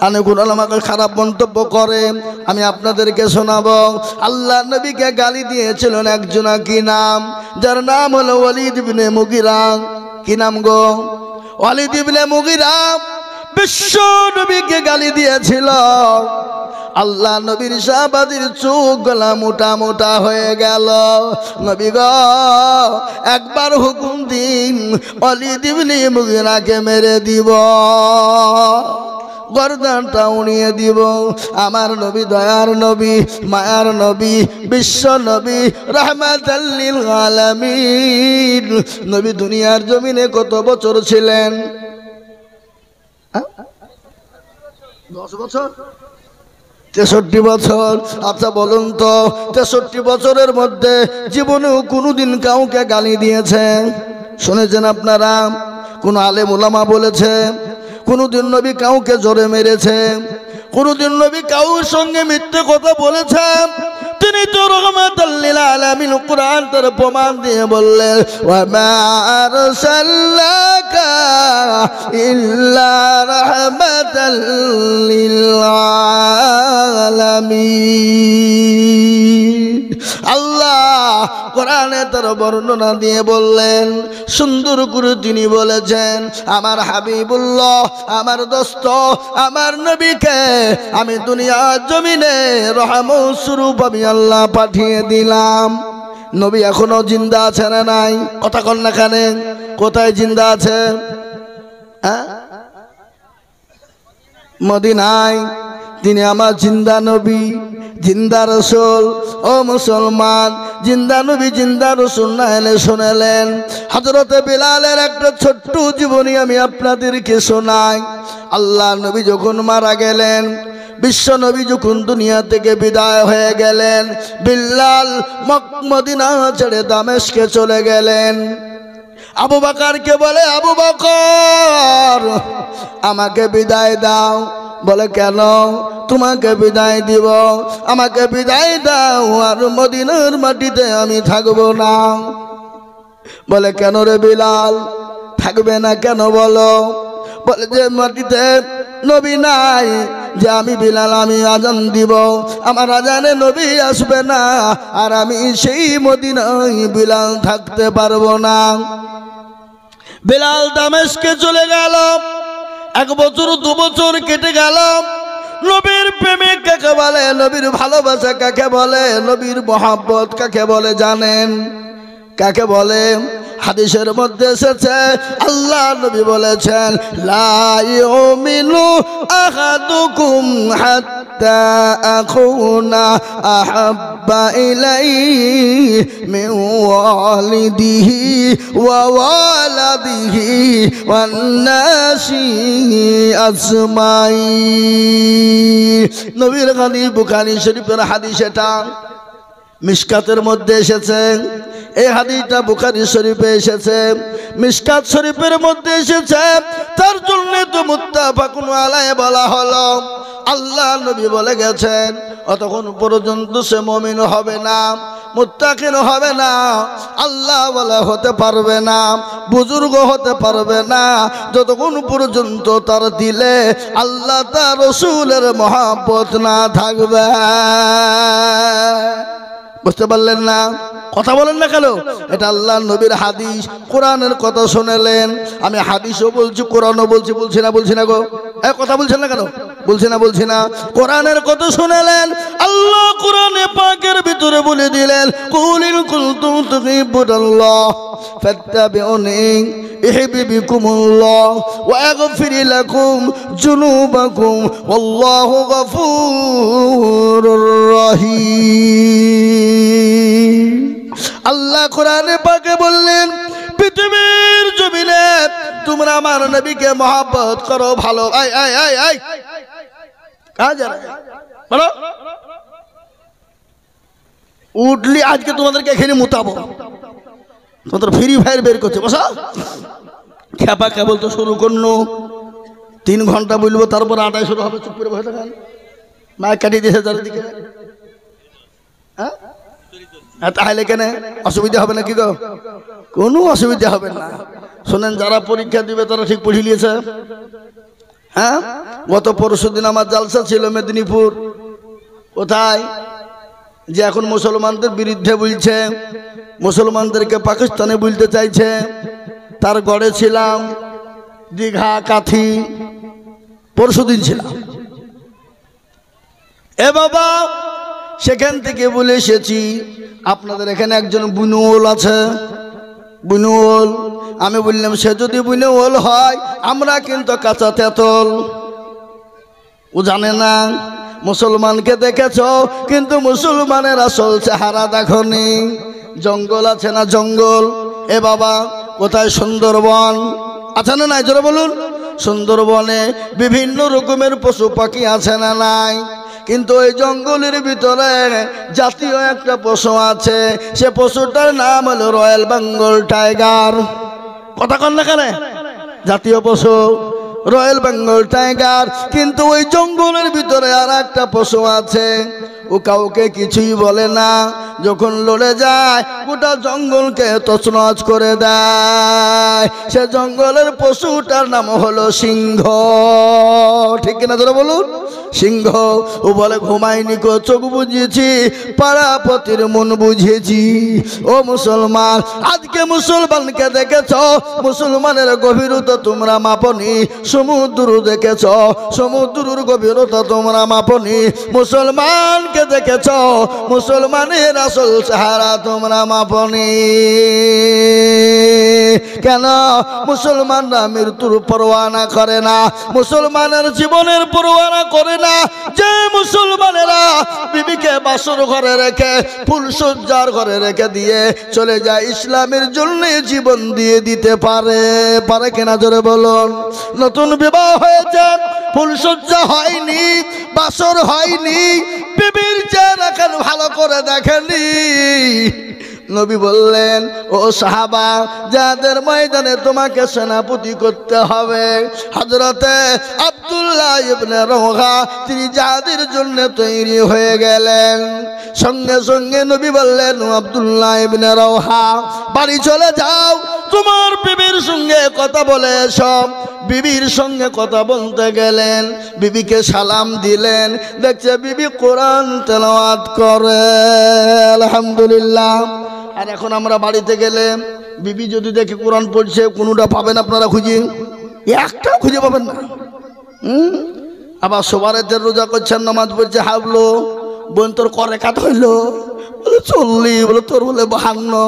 অনেক উলামাকে খারাপ মন্তব্য করে। আমি আপনাদেরকে শোনাবো, আল্লাহ নবীকে গালি দিয়েছিলেন একজন, কি নাম? যার নাম হলো ওয়ালিদ ইবনে মুগিরা। কি নাম গো? ওয়ালিদ ইবনে মুগিরা বিশ্ব নবীকে গালি দিয়েছিল। আল্লাহ নবীর সাহাবাদের চোখ গলা মোটা মোটা হয়ে গেল। নবী গো, একবার হুকুম দিন, ওয়ালিদ ইবনে মুগিরাকে মেরে দিব, গর্দানটা উড়িয়ে দিব। আমার নবী দয়ার নবী, মায়ার নবী, বিশ্ব নবী, রাহমাতাল লিল আলামিন। নবী দুনিয়ার জমিনে কত বছর ছিলেন? 10 বছর, 63 বছর। আচ্ছা বলুন তো, 63 বছরের মধ্যে জীবনেও কোনোদিন কাউকে গালি দিয়েছে? শুনেছেন আপনারা? কোন আলেম উলামা বলেছে? কোনদিন নবী কাউকে জোরে মেরেছে? কোনদিন নবী কাউর সঙ্গে মিথ্যে কথা বলেছে? তিনি তো রাহমাতাল লিল আলামিন। কুরআন তার প্রমাণ দিয়ে বললেন, ওয়া মা আরসালনাকা ইল্লা রাহমাতাল লিল আলামিন। আল্লাহ কোরআনে তার বর্ণনা দিয়ে বললেন, সুন্দর করে তিনি বলেছেন, আমার হাবিবুল্লাহ, আমার দোস্ত, আমার নবীকে আমি দুনিয়ার জমিনে রহমত স্বরূপ আমি আল্লাহ পাঠিয়ে দিলাম। নবী এখনো জিন্দা আছে না নাই? কথা কন না কেন? কোথায় জিন্দা আছে? হ্যাঁ, মদিনায়। তিনি আমার জিন্দা নবী, জিন্দা রসুল। ও মুসলমান, জিন্দা নবী, জিন্দা রসুল না এলে শুনেলেন হযরতে বিলালের একটা ছোট্ট জীবনী আমি আপনাদেরকে শোনাই। আল্লাহ নবী যখন মারা গেলেন, বিশ্ব নবী যখন দুনিয়া থেকে বিদায় হয়ে গেলেন, বিল্লাল মদিনা ছেড়ে দামেস্কে চলে গেলেন। আবু বকরকে বলে, আবু বকর আমাকে বিদায় দাও। বলে কেন? তোমাকে বিদায় দিব? আমাকে বিদায় দাও, আর মদিনার মাটিতে আমি থাকবো না। বলে কেন রে বিলাল, থাকবে না কেন বলো? বলে যে মাটিতে নবী নাই, যে আমি বিলাল আমি আজান দিব, আমার আজানে নবী আসবে না, আর আমি সেই মদিনায় বিলাল থাকতে পারবো না। বিলাল দামেস্কে চলে গেল। 1 বছর 2 বছর কেটে গেল। নবীর প্রেমিক কাকে বলে? নবীর ভালোবাসা কাকে বলে? নবীর মহব্বত কাকে বলে জানেন? কাকে বলে? হাদিসের মধ্যে এসেছে, আল্লাহ নবী বলেছেন, লা ইউমিনু আহাদুকুম হাত্তা আকুনা আহাব্বা ইলাইহি মিন ওয়ালিদিহি ওয়া ওয়ালাদিহি ওয়ান নাসি আজমাইন। নবীর হাদিস, বুখারী শরীফের হাদিস এটা। মিশকাতের মধ্যে এসেছে, এই হাদিসটা বুখারী শরীফে এসেছে, মিশকাত শরীফের মধ্যে এসেছে। তার জন্য তো মুত্তাফাকুন আলাইহি বলা হলো। আল্লাহ নবী বলে গেছেন অতক্ষণ পর্যন্ত সে মুমিন হবে না, মুত্তাকিন হবে না, আল্লাহ ওয়ালা হতে পারবে না, বুজুর্গ হতে পারবে না, যতক্ষণ পর্যন্ত তার দিলে আল্লাহ তার রাসূলের মহব্বত না থাকবে। বুঝতে পারলেন না? কথা বলেন না কেন? এটা আল্লাহ নবীর হাদিস, কোরআনের কথা শুনলেন। আমি হাদিসও বলছি, কোরআনও বলছি, বলছি না গো? কথা বলছেন না কেন? বলছি না। কোরআনের কথা শুনলেন। আল্লাহ কোরআনে পাকের ভিতরে বলে দিলেন, কুল ইন কুনতুম তুহিব্বুনাল্লাহ ফাত্তাবিউনি ইউহিব্বুকুমুল্লাহ ওয়া ইয়াগফির লাকুম যুনুবাকুম ওয়াল্লাহু গফুরুর রহিম। আল্লাহ কোরআনে পাকে বললেন, পৃথিবীর জমিনে তোমরা আমার নবীকে মহব্বত করো, ভালো বলো উঠলি আজকে তোমাদেরকে এখানে মুতাবো। তোমাদের ফ্রি ফায়ার বের করছে, বসা খেপা কেবল তো শুরু করলো, 3 ঘন্টা বলবো, তারপর 8টায় শুরু হবে। চুপ করে বসে থাকেন, মায়ের কাটিয়ে দিয়েছে চারিদিকে। হ্যাঁ তাহলে কেন অসুবিধা হবে না? কি গো, কোনো অসুবিধা হবে না। শোনেন, যারা পরীক্ষা দিবে তারা ঠিক পড়ে নিয়েছে। হ্যাঁ, গত পরশুদিন আমার জালসা ছিল মেদিনীপুর। কোথায়? যে এখন মুসলমানদের বিরুদ্ধে বলছে, মুসলমানদেরকে পাকিস্তানে বলতে চাইছে। তার গড়ে ছিলাম দীঘা কাথি, পরশুদিন ছিলাম। এ বাবা, সেখান থেকে বলে এসেছি আপনাদের এখানে একজন বুনুল আছে, বুনুল। আমি বললাম সে যদি বুনুল হয়, আমরা কিন্তু কাঁচা তেতল। ও জানে না মুসলমানকে দেখেছ, কিন্তু মুসলমানের আসল চেহারা দেখনি। জঙ্গল আছে না জঙ্গল? এ বাবা, কোথায় সুন্দরবন আছে না নাই? জোরে বলুন। সুন্দরবনে বিভিন্ন রকমের পশু পাখি আছে না নাই? কিন্তু ওই জঙ্গলের ভিতরে জাতীয় একটা পশু আছে, সে পশুটার নাম হলো রয়্যাল বেঙ্গল টাইগার। কথা কন না কেন? জাতীয় পশু রয়্যাল বেঙ্গল টাইগার। কিন্তু ওই জঙ্গলের ভিতরে আর একটা পশু আছে, ও কাউকে কিছুই বলে না। যখন লড়ে যায় গোটা জঙ্গলকে তছনছ করে দেয়। সে জঙ্গলের পশুটার নাম হলো সিংহ। ঠিক কিনা ধরে বলুন? সিংহ। ও বলে ঘুমাইনি কো, চোখ বুঝিয়েছি, পাড়াপতির মন বুঝিয়েছি। ও মুসলমান, আজকে মুসলমানকে দেখেছ, মুসলমানের গভীরতা তোমরা মাপনি। সমুদ্র দেখেছ, সমুদ্রের গভীরতা তোমরা মাপনি। মুসলমানকে দেখেছ, মুসলমানের আসল চেহারা তোমরা মাপনি। কেন? মুসলমানরা মৃত্যুর পরোয়ানা করে না, মুসলমানের জীবনের পরোয়ানা করে না। যে মুসলমানেরা বিবিকে বাসর ঘরে রেখে, ফুলসজ্জার ঘরে রেখে দিয়ে চলে যায় ইসলামের জন্য, জীবন দিয়ে দিতে পারে কিনা জোরে বলুন। নতুন বিবাহ হয়েছে, ফুলসজ্জা হয়নি, বাসর হয়নি, বিবির চেহারা কেন ভালো করে দেখেনি? নবী বললেন, ও সাহাবা, যাদের ময়দানে তোমাকে সেনাপতি করতে হবে, হযরতে আব্দুল্লাহ ইবনে রওহা তিনি যাদের জন্য তৈরি হয়ে গেলেন। সঙ্গে সঙ্গে নবী বললেন, আব্দুল্লাহ ইবনে রওহা, বাড়ি চলে যাও, তোমার বিবির সঙ্গে কথা বলে এসো। বিবির সঙ্গে কথা বলতে গেলেন, বিবিকে সালাম দিলেন, দেখছে বিবি কোরআন তেলাওয়াত করে, আলহামদুলিল্লাহ। আর এখন আমরা বাড়িতে গেলে বিবি যদি দেখে কোরআন পড়ছে, কোনোটা পাবেন আপনারা খুঁজে? একটা খুঁজে পাবেন না। আবার সবারের রোজা করছেন, নামাজ পড়ছে, হাবলো, বোন তোর করে কাট হইলো, বলে 40, বলে তোর বলে 52,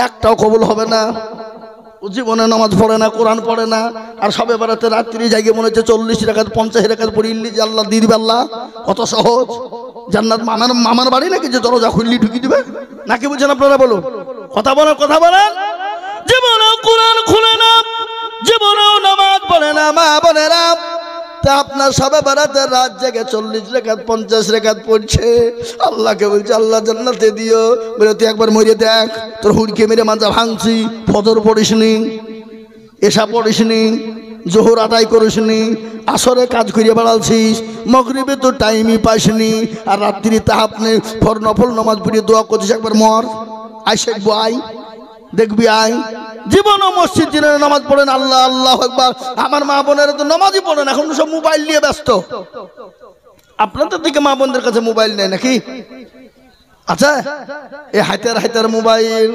একটাও কবুল হবে না। ও জীবনে নামাজ পড়ে না, কোরআন পড়ে না। আর সবে বেড়াতে রাত্রি জায়গায় মনে হচ্ছে 40 রাকাত 50 রাকাত পড়িলি যে আল্লাহ দিয়ে দিবে। আল্লাহ কত সহজ। জান্নাত মামার বাড়ি নাকি যে দরজা খুললি ঢুকি দিবে নাকি? বুঝছেন আপনারা? বলুন, কথা বলেন, কথা বলেন। জীবনেও কোরআন খুলে না, জীবনেও নামাজ পড়ে না মা বোনেরা। তা আপনার সবে বারাতের রাত জেগে 40 রাকাত 50 রাকাত পড়ছে, আল্লাহকে বলছে আল্লাহ জান্নাতে দিও। বলে তুই একবার মরে দেখ, তোর হুড়কে মেরে মাজা ভাঙছি, ফজর পড়িসনি, এশা পড়িসনি, জোহর আদায় করিসনি, আসরে কাজ করিয়ে বেড়ালছিস, মগরিবে তো টাইমই পাইসনি, আর রাত্রি তাহাপনে ফর নফল নামাজ পড়িয়ে দোয়া করছিস, একবার মর আই শেখবো, আই দেখবি, আই জীবনও মসজিদ দিনের নামাজ পড়েন, আল্লাহ আল্লাহ একবার। আমার মা বোনেরা তো নামাজই পড়েন, এখন সব মোবাইল নিয়ে ব্যস্ত। আপনাদের দিকে মা বোনদের কাছে মোবাইল নেই নাকি? আচ্ছা, এই হাইতার মোবাইল,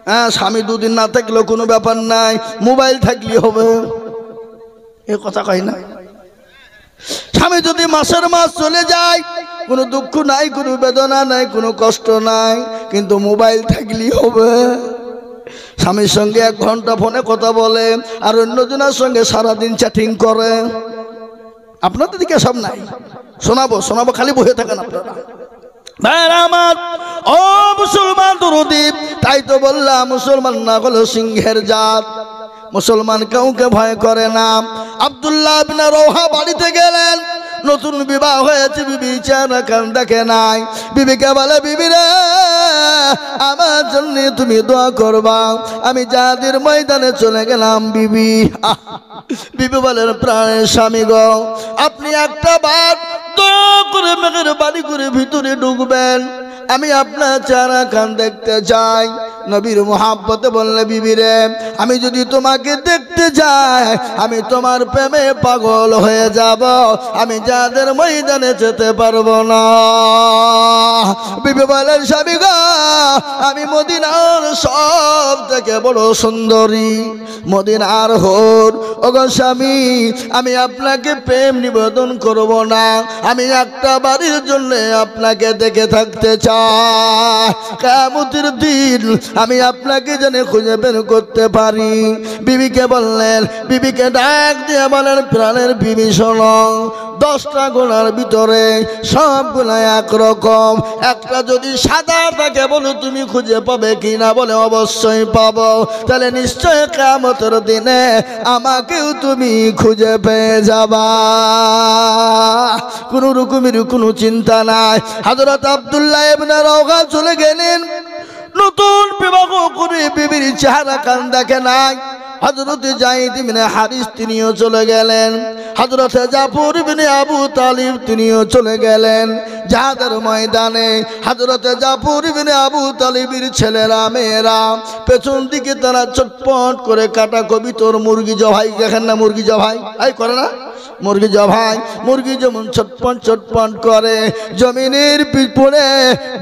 হ্যাঁ, স্বামী দুদিন না থাকলেও কোনো ব্যাপার নাই, মোবাইল থাকলে হবে, এ কথা কই না। স্বামী যদি মাসের মাস চলে যায়, কোনো দুঃখ নাই, কোনো বেদনা নাই, কোনো কষ্ট নাই, কিন্তু মোবাইল থাকলেই হবে। স্বামীর সঙ্গে 1 ঘন্টা ফোনে কথা বলে, আর অন্যজনের সঙ্গে সারাদিন চ্যাটিং করে। আপনাদের দিকে সব নাই, শোনাবো, খালি বসে থাকেন আপনারা। আমার ও মুসলমান দরদি, তাই তো বললাম মুসলমান না হলো সিংহের জাত, মুসলমান কাউকে ভয় করে না। আব্দুল্লাহ ইবনে রওহা বাড়িতে গেলেন, নতুন বিবাহ হয়েছে, বিবি চেহারা কান দেখে নাই। বিবিকে বলে, বিবি রে, আমার জন্য তুমি দোয়া করবা, আমি জাহাদের ময়দানে চলে গেলাম। বিবি বলেন, প্রাণের স্বামী গো, আপনি একটা বার দোয়া করে মেঘের বাড়ি করে ভিতরে ঢুকবেন, আমি আপনার চেহারা কান দেখতে চাই। নবীর মুহাব্বতে বললে, বিবি রে, আমি যদি তোমাকে দেখতে যাই, আমি তোমার প্রেমে পাগল হয়ে যাব, আমি যাদের ময়দানে যেতে পারবো না। বিবি বলেন, স্বামী গো, আমি মদিনার সব থেকে বড় সুন্দরী, মদিনার হোর, ওগো স্বামী, আমি আপনাকে প্রেম নিবেদন করব না, আমি একটা বাড়ির জন্য আপনাকে দেখে থাকতে চাই, কিয়ামতের দিন আমি আপনাকে যেন খুঁজে বের করতে পারি। বিবিকে বললেন, বিবিকে ডাক দিয়ে বলেন, প্রাণের বিবি শোনো, 10টা গুণার ভিতরে সবগুলো একরকম, একটা যদি সাদা থাকে, বলো তুমি খুঁজে পাবে কিনা? বলে অবশ্যই পাবো। তাহলে নিশ্চয় কিয়ামতের দিনে আমাকেও তুমি খুঁজে পেয়ে যাবা, কোনো রকমের কোনো চিন্তা নাই। হযরত আব্দুল্লাহ ইবনে রওহা চলে গেলেন, নতুন বিবাহ করে বিবির চেহারা কান দেখে নাই। হযরত যায়েদ ইবনে হারিস তিনিও চলে গেলেন, হযরত জাফর ইবনে আবু তালিব তিনিও চলে গেলেন জিহাদের ময়দানে। হযরত জাফর ইবনে আবু তালিবের ছেলেরা মেয়েরা পেছন দিকে তারা চটপট করে কাটা কবিতর মুরগি জবাই, দেখেন না মুরগি জবাই এই করে না, মুরগি জবাই, মুরগি যেমন ছটপট করে, জমিনের পিছনে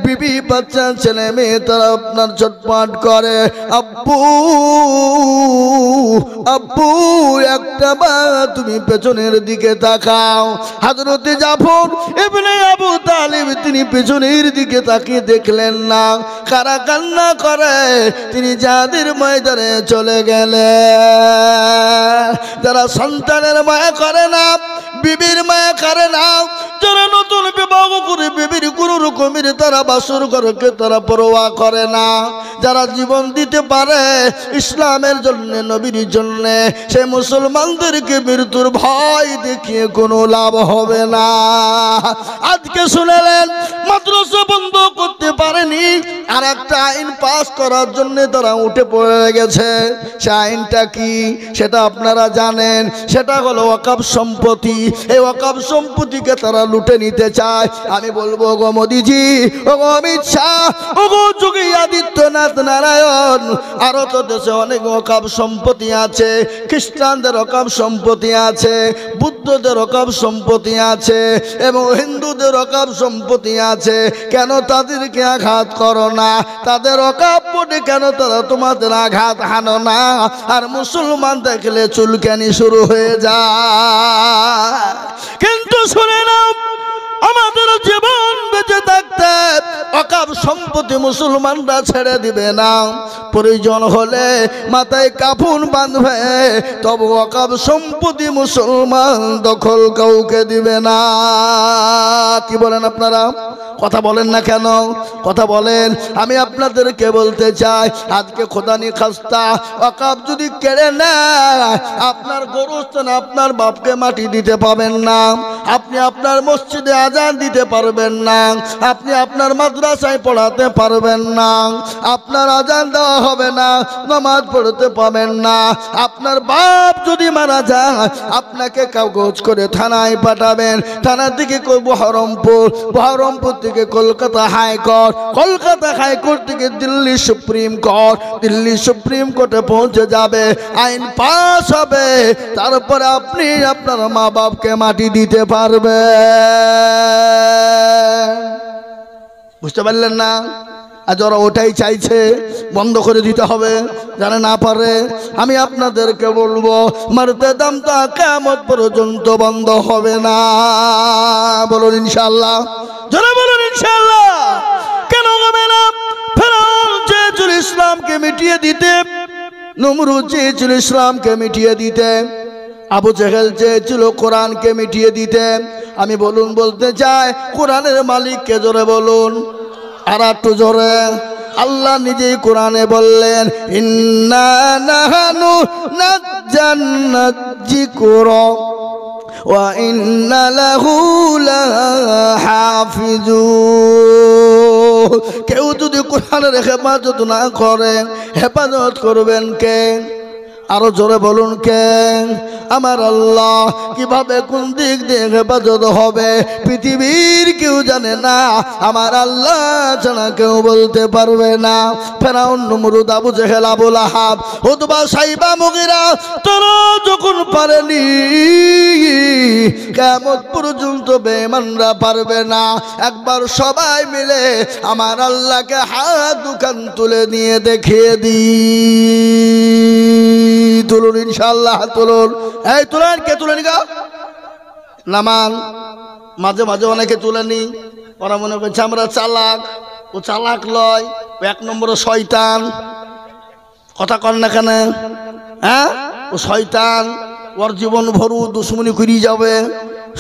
বিবি বাচ্চা ছেলে মেয়ে তারা আপনার ছটপট করে, আব্বু আব্বু একটা বার তুমি পেছনের দিকে তাকাও। হযরত জাফর ইবনে আবু তালিব তিনি পেছনের দিকে তাকিয়ে দেখলেন না, কারা কান্না করে, তিনি যাদের ময়দানে চলে গেলেন। যারা সন্তানের মায়া করে না, বিবির মায়া করে না, যারা নতুন বিবাহ করে বিবির কোনো রকমের তারা বাসর ঘরকে তারা পরোয়া করে না, যারা জীবন দিতে পারে ইসলামের জন্য, নবীর জন্য, সেই মুসলমানদেরকে মৃত্যুর ভয় দেখিয়ে কোনো লাভ হবে না। আজকে শুনলেন মাদ্রাসা বন্ধ করতে পারেনি, আর একটা আইন পাস করার জন্য তারা উঠে পড়ে গেছে। সে আইনটা কি সেটা আপনারা জানেন, সেটা হলো ওয়াকফ সম্পত্তি। এই ওয়াকফ সম্পত্তিকে তারা লুটে নিতে চায়। আমি বলবো, গো মোদিজি, ও গো অমিত শাহ, ও গো যোগী আদিত্যনাথ নারায়ণ, আরো তো দেশে অনেক ওয়াকফ সম্পত্তি আছে, খ্রিস্টানদের ওয়াকফ সম্পত্তি আছে, বুদ্ধদের ওয়াকফ সম্পত্তি আছে, এবং হিন্দুদের ওয়াকফ সম্পত্তি আছে। কেন তাদেরকে আঘাত করো না? তাদের ওয়াকফ বোর্ডে কেন তারা তোমাদের আঘাত হানো না? আর মুসলমান দেখলে চুলকানি শুরু হয়ে যায়। কিন্তু শুনে নাও, আমাদের জীবন বেঁচে থাকতে ওয়াকফ সম্পত্তি মুসলমানরা ছেড়ে দিবে না, প্রয়োজন হলে মাথায় কাফন বাঁধবে, তবে ওয়াকফ সম্পত্তি মুসলমান দখল কাউকে দিবে না। কি বলেন আপনারা? কথা বলেন না কেন? কথা বলেন। আমি আপনাদেরকে বলতে চাই, আজকে খোদানি খাস্তা ওয়াকফ যদি কেড়ে নেয়, আপনার গোরস্থান আপনার বাপকে মাটি দিতে পাবেন না, আপনি আপনার মসজিদে আজান দিতে পারবেন না, আপনি আপনার মাদ্রাসায় পড়াতে পারবেন না, আপনার আজান দেওয়া হবে না, নামাজ পড়তে পাবেন না। আপনার বাপ যদি মারা যায়, আপনাকে কাগজ করে থানায় পাঠাবেন, থানা থেকে বহরমপুর, বহরমপুর থেকে কলকাতা হাইকোর্ট, কলকাতা হাইকোর্ট থেকে Delhi supreme court, Delhi supreme কোর্টে পৌঁছে যাবে, আইন পাস হবে, তারপরে আপনি আপনার মা বাপকে মাটি দিতে পারবেন। বুঝতে পারলেন না? আজ ওরা ওটাই চাইছে, বন্ধ করে দিতে হবে, যারা না পারে। আমি আপনাদেরকে বলবো, মারতে দামটা কিয়ামত পর্যন্ত বন্ধ হবে না। বলুন ইনশাআল্লাহ, যারা বলুন ইনশাআল্লাহ। কেন হবে না? ফেরাউন চেয়েছিল ইসলামকে মিটিয়ে দিতে, নমরুদ চেয়েছিল ইসলামকে মিটিয়ে দিতে, আবু জেহেল চেয়েছিল কোরআনকে মিটিয়ে দিতে। আমি বলতে চাই, কোরআনের মালিককে জোরে বলুন, আর একটু জোরে। আল্লাহ নিজেই কোরআনে বললেন, ইন্না নাহানু নাজ্জালনা যিকরা ওয়া ইন্না লাহু লাহাফিজুন। কেউ যদি কোরআনের হেফাজত না করে, হেফাজত করবেন কে? আরো জোরে বলুন কে? আমার আল্লাহ। কিভাবে, কোন দিক দিয়ে হেফাজত হবে পৃথিবীর কেউ জানে না, আমার আল্লাহ ছাড়া কেউ বলতে পারবে না। ফেরাউন, নমরুদ, আবু জেহেল, আবু লাহাব, উতবা, সাইবা, মুগীরা, তারা যখন পারেনি, কিয়ামত পর্যন্ত বেঈমানরা পারবে না। একবার সবাই মিলে আমার আল্লাহকে হাত দুখান তুলে নিয়ে দেখিয়ে দিই। তুলুন ইনশাআল্লাহ, তুলুন। এই তুলেন, কে তুলেন গা? নামান। মাঝে মাঝে অনেকে তুলেনি, ওরা মনে করছে আমরা চালাক। ও চালাক লয়, ও এক নম্বরে শয়তান। কথা কন না কেন? হ্যাঁ, ও শয়তান, ওর জীবন ভরু দুশ্মনী করি যাবে।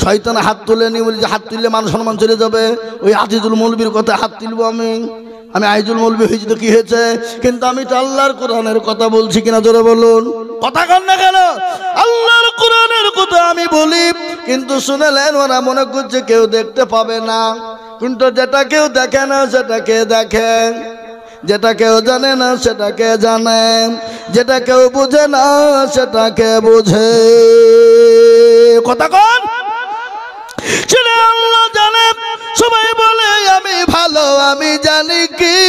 শয়তান হাত তুলেনি বলি যে হাত তুললে মান সম্মান চলে যাবে। ওই আজিজুল মৌলবীর কথা হাত তুলবো আমি আইজুল মৌলবী হয়েছি তো কি হয়েছে? কিন্তু আমি তো আল্লাহর কোরআনের কথা বলছি কিনা জোরে বলুন। কথা কন না কেন? আল্লাহর কোরআনের কথা আমি বলি, কিন্তু শুনেলেন ওরা মনে করছে কেউ দেখতে পাবে না। কিন্তু যেটা কেউ দেখে না সেটাকে দেখে, যেটা কেউ জানে না সেটাকে জানে, যেটা কেউ বুঝে না সেটাকে বুঝে। কথা কন। সেটা আল্লাহ জানে। সবাই বলে আমি ভালো, আমি জানি কি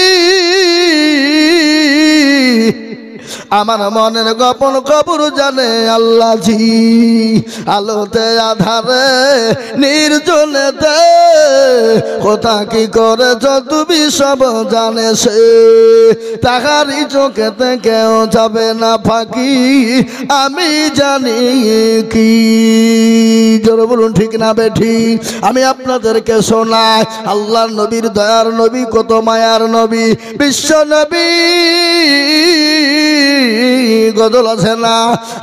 আমার মনের গোপন খবর জানে আল্লাহ জি। আলোতে আধারে নির্জনেতে কথা কি করেছ তুমি সব জানে সে। তাহারি চোখেতে কেউ যাবে না ফাঁকি, আমি জানি কি। জোরে বলুন ঠিক না বেঠি? আমি আপনাদেরকে শোনাই, আল্লাহর নবীর দয়ার নবী, কত মায়ার নবী, বিশ্ব নবী গজল আছে না?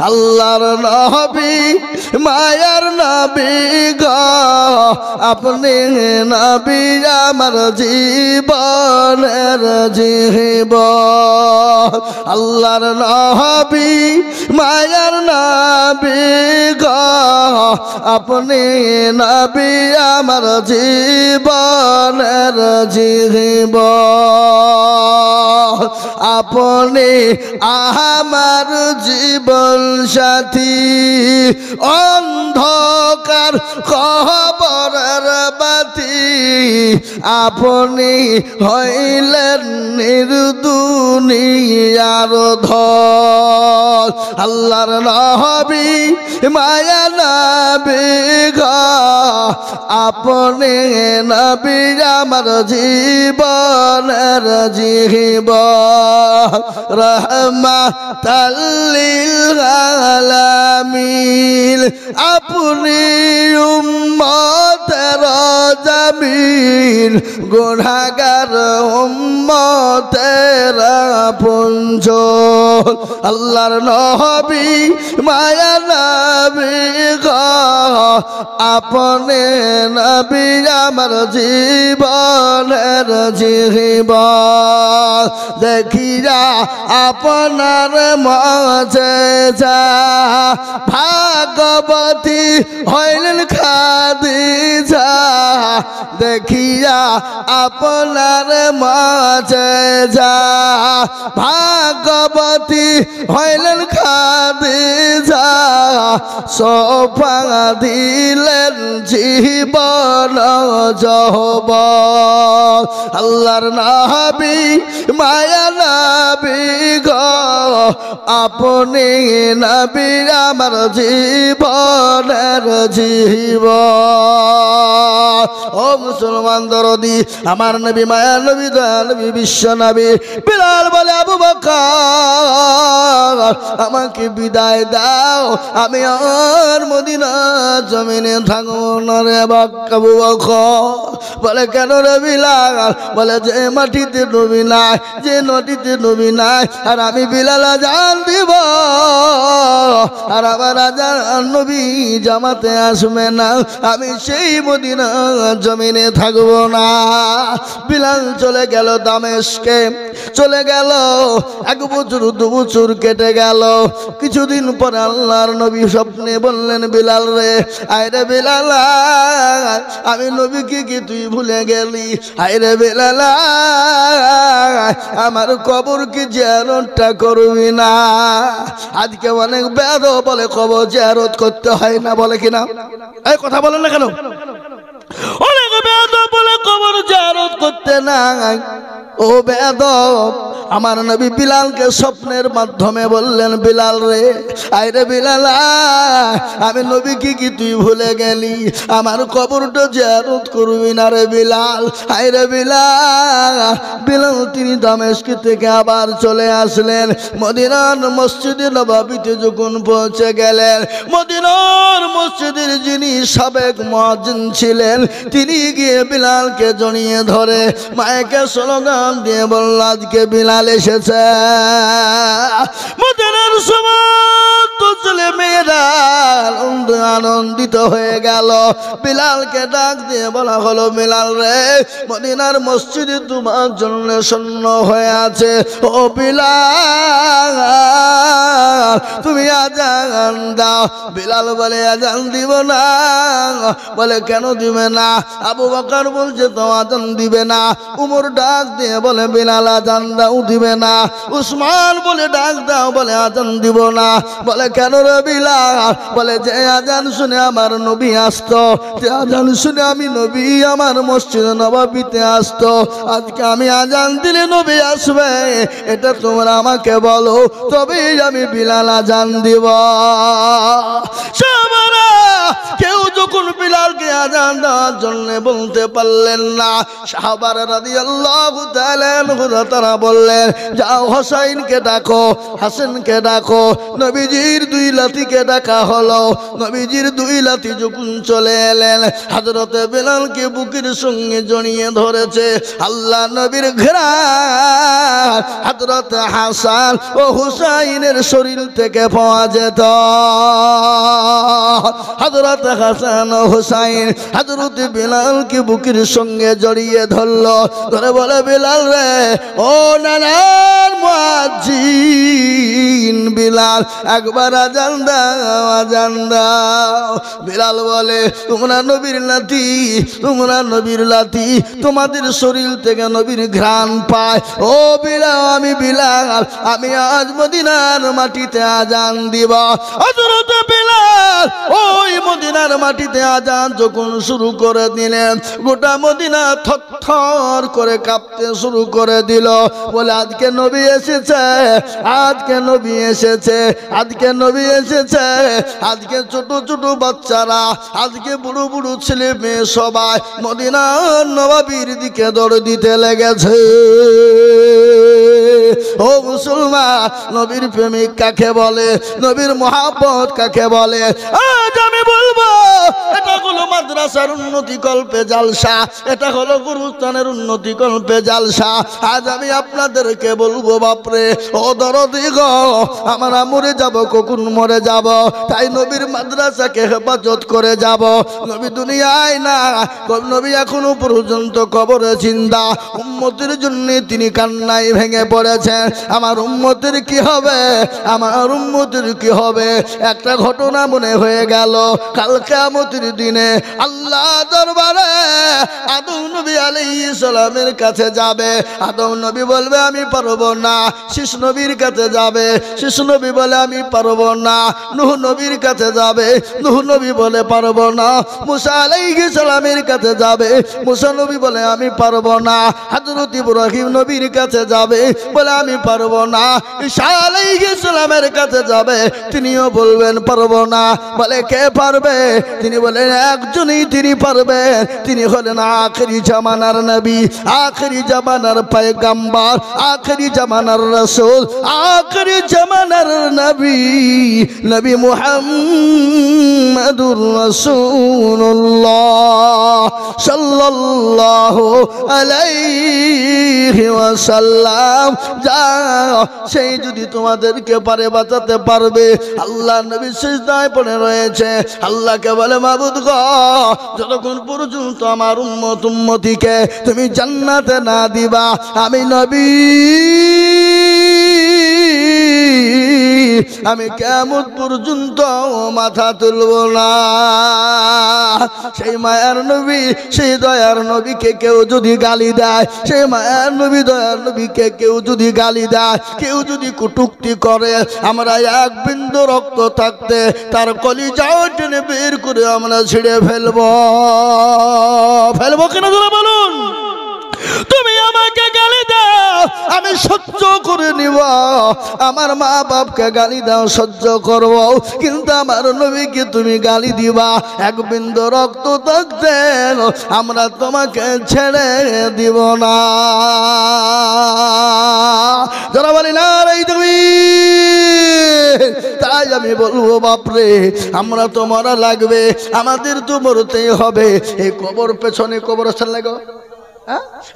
আল্লাহর নবী মায়ার নবী গো, আপনি নবী আমার জীবনের জীবন। আল্লাহর নবী মায়ার নবী গো, আপনি নবী আমার জীবনের জীবন। আপনি আমার জীবন সাথী, অন্ধকার কবরের বাতি, আপনি হইলেন নির্দুনিয়ার ধন। আল্লাহর নবী মায়া নবী গো, আপনি নবী আমার জীবনের জীবন। রাহমাতাল লিল আলামিন, আপনি উম্মত তেরা জমিন গুনাহগার উম্মতেরা পুঞ্জ আল্লাহর নবী মায়া নবী গো আপনি নবী আমার জীবনের জীবন দেখিয়া আপনার মাঝে যা ভাগবতী হইলেন খাদিজা দেখিয়া আপনার মাঝে যা ভাগবতী হইলেন খাদিজা সোফা দিলেন জীবন যৌবন আল্লাহর নবী মায়া নবী গো আপনি নবী আমার জীবনের জীবন ও মুসলমান দরদি আমার নবী মায়া নবী দয়া নবী বিশ্ব নবী বিলাল বলে আবু বকর আমাকে বিদায় দাও আমি আর মদিনা জমিনে থাকবো না রে আবু বকর বলে কেন রে বিলাল বলে যে মাটিতে নবী নাই যে নদীতে নবী নাই আর আমি বিলাল আজান দিব আর আমার আজান নবী জামাতে আসবে না আমি সেই মদিনা জমিনে থাকবো না বিলাল চলে গেল দামেস্কে চলে গেল এক বছর দু বছর কেটে গেল কিছুদিন পর আল্লাহর নবী স্বপ্নে বললেন বিলাল রে আইরে বিলাল আমি নবীকে কি তুই ভুলে গেলি আইরে বিলাল আমার কবর কি জিয়ারতটা করবি না আজকে অনেক বেদ বলে কবর জিয়ারত করতে হয় না বলে কিনা এই কথা বলেন না কেন অনেক বেদ বলে কবর জিয়ারত করতে নাই ও বেয়াদব আমার নবী বিলালকে স্বপ্নের মাধ্যমে বললেন বিলাল রে আইরে বিলাল আমি নবীকে কি তুই ভুলে গেলি আমার কবরটা জিয়ারত করবি না রে বিলাল আইরে বিলাল বিলাল তিনি দামেস্ক থেকে আবার চলে আসলেন মদিনার মসজিদে নববীতে যখন পৌঁছে গেলেন মদিনার মসজিদের যিনি সাবেক মুয়াজ্জিন ছিলেন তিনি গিয়ে বিলালকে জড়িয়ে ধরে মায়েকে স্লোগান দিয়ে বলল আজকে বিলাল এসেছে মদিনার সমস্ত ছেলে মেয়েরা আনন্দিত হয়ে গেল বিলালকে ডাক দিয়ে বলা হলো বিলাল রে মদিনার মসজিদে তোমার জন্য শূন্য হয়ে আছে ও বিলাল তুমি আজান দাও বিলাল বলে আজান দিব না বলে কেন দিবে না আবু বকর বলছে তো আজান দিবে না উমর ডাক দিয়ে বলে বিলাল আজান দাও দিবে না উসমান বলে ডাক দাও বলে আজান দিব না বলে কেন রে বিলাল বলে যে আজান শুনে আমার নবী আসতো যে আজান শুনে আমি নবী আমার মসজিদ নববীতে আসতো আজকে আমি আজান দিলে নবী আসবে এটা তোমরা আমাকে বলো তবেই আমি বিলাল আজান দিব সাহাবারা কেউ যখন বিলালকে আজান দেওয়ার জন্য বলতে পারলেন না সাহাবারা রাদিয়াল্লাহু তাআলা তারা বললেন যাও হোসাইনকে ডাকো হাসানকে ডাকো নবীজির দুই লাঠিকে ডাকা হলো নবীজির দুই লাঠি যখন চলে এলেন হযরতে বিলালকে বুকের সঙ্গে জড়িয়ে ধরেছে আল্লাহ নবীর ঘ্রাণ হযরতে হাসান ও হুসাইনের শরীর থেকে পাওয়া যেত হযরতে হাসান ও হুসাইন হযরতে বিলালকে বুকের সঙ্গে জড়িয়ে ধরলো ধরে বলে বিলাল রে ও নানার মুয়াজ্জিন বিলাল একবার আজান দাও আজান দাও বিলাল বলে তোমরা নবীর লাঠি তোমরা নবীর লাঠি তোমাদের শরীর থেকে নবীর ঘ্রাণ পায় ও বিলাল আমি বিলাল আমি আজ মদিনার মাটিতে আজান দিব হযরত বিলাল ওই মদিনার মাটিতে আজান যখন শুরু করে দিলেন গোটা মদিনা থরথর করে কাঁপতে শুরু করে দিল বলে আজকে নবী এসেছে আজকে নবী এসেছে আজকে নবী এসেছে আজকে ছোট ছোট বাচ্চারা আজকে বুড়ো বুড়ো ছেলে মেয়ে সবাই মদিনার নববীর দিকে দৌড় দিতে লেগেছে ও মুসলমান নবীর প্রেমিক কাকে বলে নবীর মহব্বত কাকে বলে আজ আমি বলবো এটা হলো মাদ্রাসা মাদ্রাসার উন্নতি কল্পে জালসা, এটা হলো গুরুস্থানের উন্নতি কল্পে জালসা। আজ আমি আপনাদেরকে বলবো বাপরে ও দরদি গো, আমরা মরে যাব, কখন মরে যাব, তাই নবীর মাদ্রাসাকে হেফাজত করে যাব। নবী দুনিয়ায় না, নবী এখনো পর্যন্ত কবরে জিন্দা। উম্মতের জন্য তিনি কান্নায় ভেঙে পড়েছেন। আমার উম্মতের কি হবে, আমার উম্মতের কি হবে। একটা ঘটনা মনে হয়ে গেল, কাল কিয়ামতের দিনে আল্লাহ দরবারে আদম নবী আলাইহিস সালামের কাছে যাবে। আদম নবী বলবে আমি পারবো না। শীষ নবীর কাছে যাবে, শীষ নবী বলে আমি পারবো না। নূহ নবীর কাছে যাবে, নূহ নবী বলে পারবো না। মুসা আলাইহিস সালামের কাছে যাবে, মুসা নবী বলে আমি পারবো না। হযরত ইব্রাহিম নবীর কাছে যাবে, বলে আমি পারবো না। ঈসা আলাইহিস সালামের কাছে যাবে, তিনিও বলবেন পারবো না। বলে কে পারবে? তিনি বলেন একজনই তিনি পারবে, তিনি হলেন আখেরি জামানার নবী, আখেরি জামানার পয়গম্বর, আখেরি জামানার রাসূল, আখেরি জামানার নবী, নবী মুহাম্মদুর রাসূলুল্লাহ সাল্লাল্লাহু আলাইহি ওয়াসাল্লাম। যাও, সেই যদি তোমাদেরকে পারে বাঁচাতে পারবে। আল্লাহ নবী সিজদায় পড়ে রয়েছে, আল্লাহকে বলে মাবুদ গো, যতক্ষণ পর্যন্ত আমার উম্মত উম্মতিকে তুমি জান্নাতে না দিবা, আমি নবী আমি কিয়ামত পর্যন্ত মাথা তুলব না। সেই মায়ার নবী, সেই দয়ার নবীকে কেউ যদি গালি দেয়, সেই মায়ার নবী দয়ার নবীকে কেউ যদি গালি দেয়, কেউ যদি কটূক্তি করে, আমরা এক বিন্দু রক্ত থাকতে তার কলিজাও টেনে বের করে আমরা ছিঁড়ে ফেলবো। ফেলবো কিনা তোরা বলুন? তুমি আমাকে গালি দাও, আমি সহ্য করে নিব। আমার মা বাপকে গালি দাও, সহ্য করব, কিন্তু আমার নবীকে তুমি গালি দিবা, এক বিন্দু রক্ত থাকতে আমরা তোমাকে ছেড়ে দিব না। যারা বলি না রে তুমি, তাই আমি বলবো বাপরে, আমরা তো মরা লাগবে, আমাদের তো মরতেই হবে। এই কবর পেছনে কবরস্থান লাগো,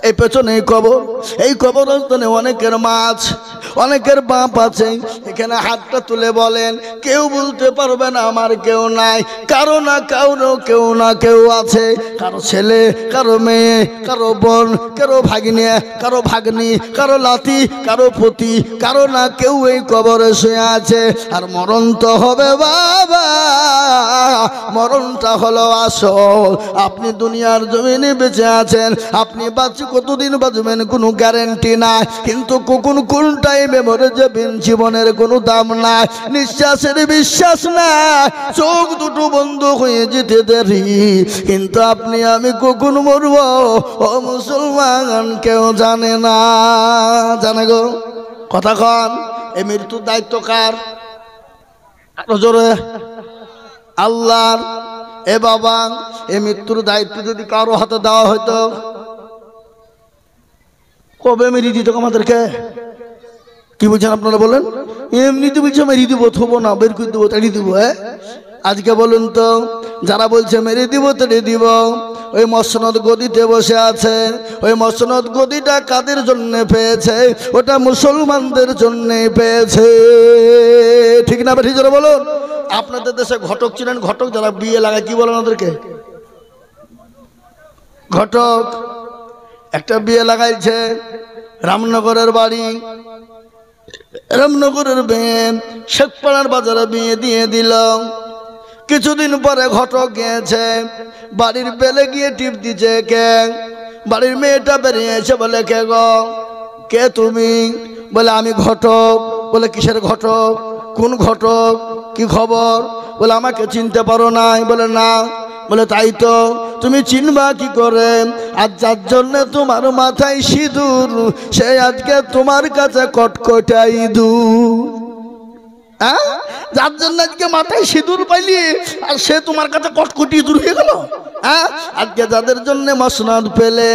এই পেছনে কবর, এই কবরস্থানে অনেকের মাছ, অনেকের বাপ আছে। এখানে হাতটা তুলে বলেন, কেউ বলতে পারবে না আমার কেউ নাই। কারো না কারো কেউ না কেউ আছে, কারো ছেলে, কারো মেয়ে, কারো বোন, কারো ভাগ্নে, কারো ভাগ্নি, কারো লাতি, কারো পতি, কারো না কেউ এই কবরে শুয়ে আছে। আর মরণ তো হবে বাবা, মরণটা হলো আসল। আপনি দুনিয়ার জমিনে বেঁচে আছেন, আপনি বাঁচি কতদিন বাঁচবেন কোনো গ্যারেন্টি নাই, কিন্তু কখন কোন টাইমে মরে যাবেন জীবনের কোনো দাম নাই, নিঃশ্বাসের বিশ্বাস নাই, চোখ দুটো বন্ধ হয়ে যেতে দেরি, কিন্তু আপনি আমি কখন মরব ও মুসলমান কেউ জানে না। জানে গো কথা কন, এই মৃত্যুর দায়িত্ব কার? জোরে আল্লাহর। এ বাবা, এই মৃত্যুর দায়িত্ব যদি কারো হাতে দেওয়া হয়তো কবে মেরিয়ে দিত আমাদেরকে? কি বলছেন আপনারা বলেন? এমনিতে বলছে মেরিয়ে দিব, থবো না, বের করে দেবো, তাড়িয়ে দিব। আজকে বলুন তো, যারা বলছে মেরে দিব তাড়িয়ে দিব, ওই মসনদ গদিতে বসে আছে। ওই মসনদ গদিটা কাদের জন্য পেয়েছে? ওটা মুসলমানদের জন্য পেয়েছে। ঠিক না ঠিক যারা বলুন? আপনাদের দেশে ঘটক ছিলেন, ঘটক যারা বিয়ে লাগায়, কি বলেন ওদেরকে? ঘটক। একটা বিয়ে লাগাইছে, রামনগরের বাড়ি, রামনগরের মেয়ে শেখপাড়ার বাজারে বিয়ে দিয়ে দিল। কিছুদিন পরে ঘটক গিয়েছে, বাড়ির বেলে গিয়ে টিপ দিচ্ছে, কে? বাড়ির মেয়েটা বেরিয়েছে, বলে কে গো, কে তুমি? বলে আমি ঘটক। বলে কিসের ঘটক? কোন ঘটক? কি খবর? বলে আমাকে চিনতে পারো নাই? বলে না। বলে তাই তো, তুমি চিনবা কি করে? আর যার জন্য তোমার মাথায় সিঁদুর, সে আজকে তোমার কাছে কটকটা ইঁদুর। হ্যাঁ, যার জন্য আজকে মাথায় সিঁদুর পাইলি আর সে তোমার কাছে কটকটি দূর হয়ে গেল। হ্যাঁ, আজকে যাদের জন্য মসনদ পেলে,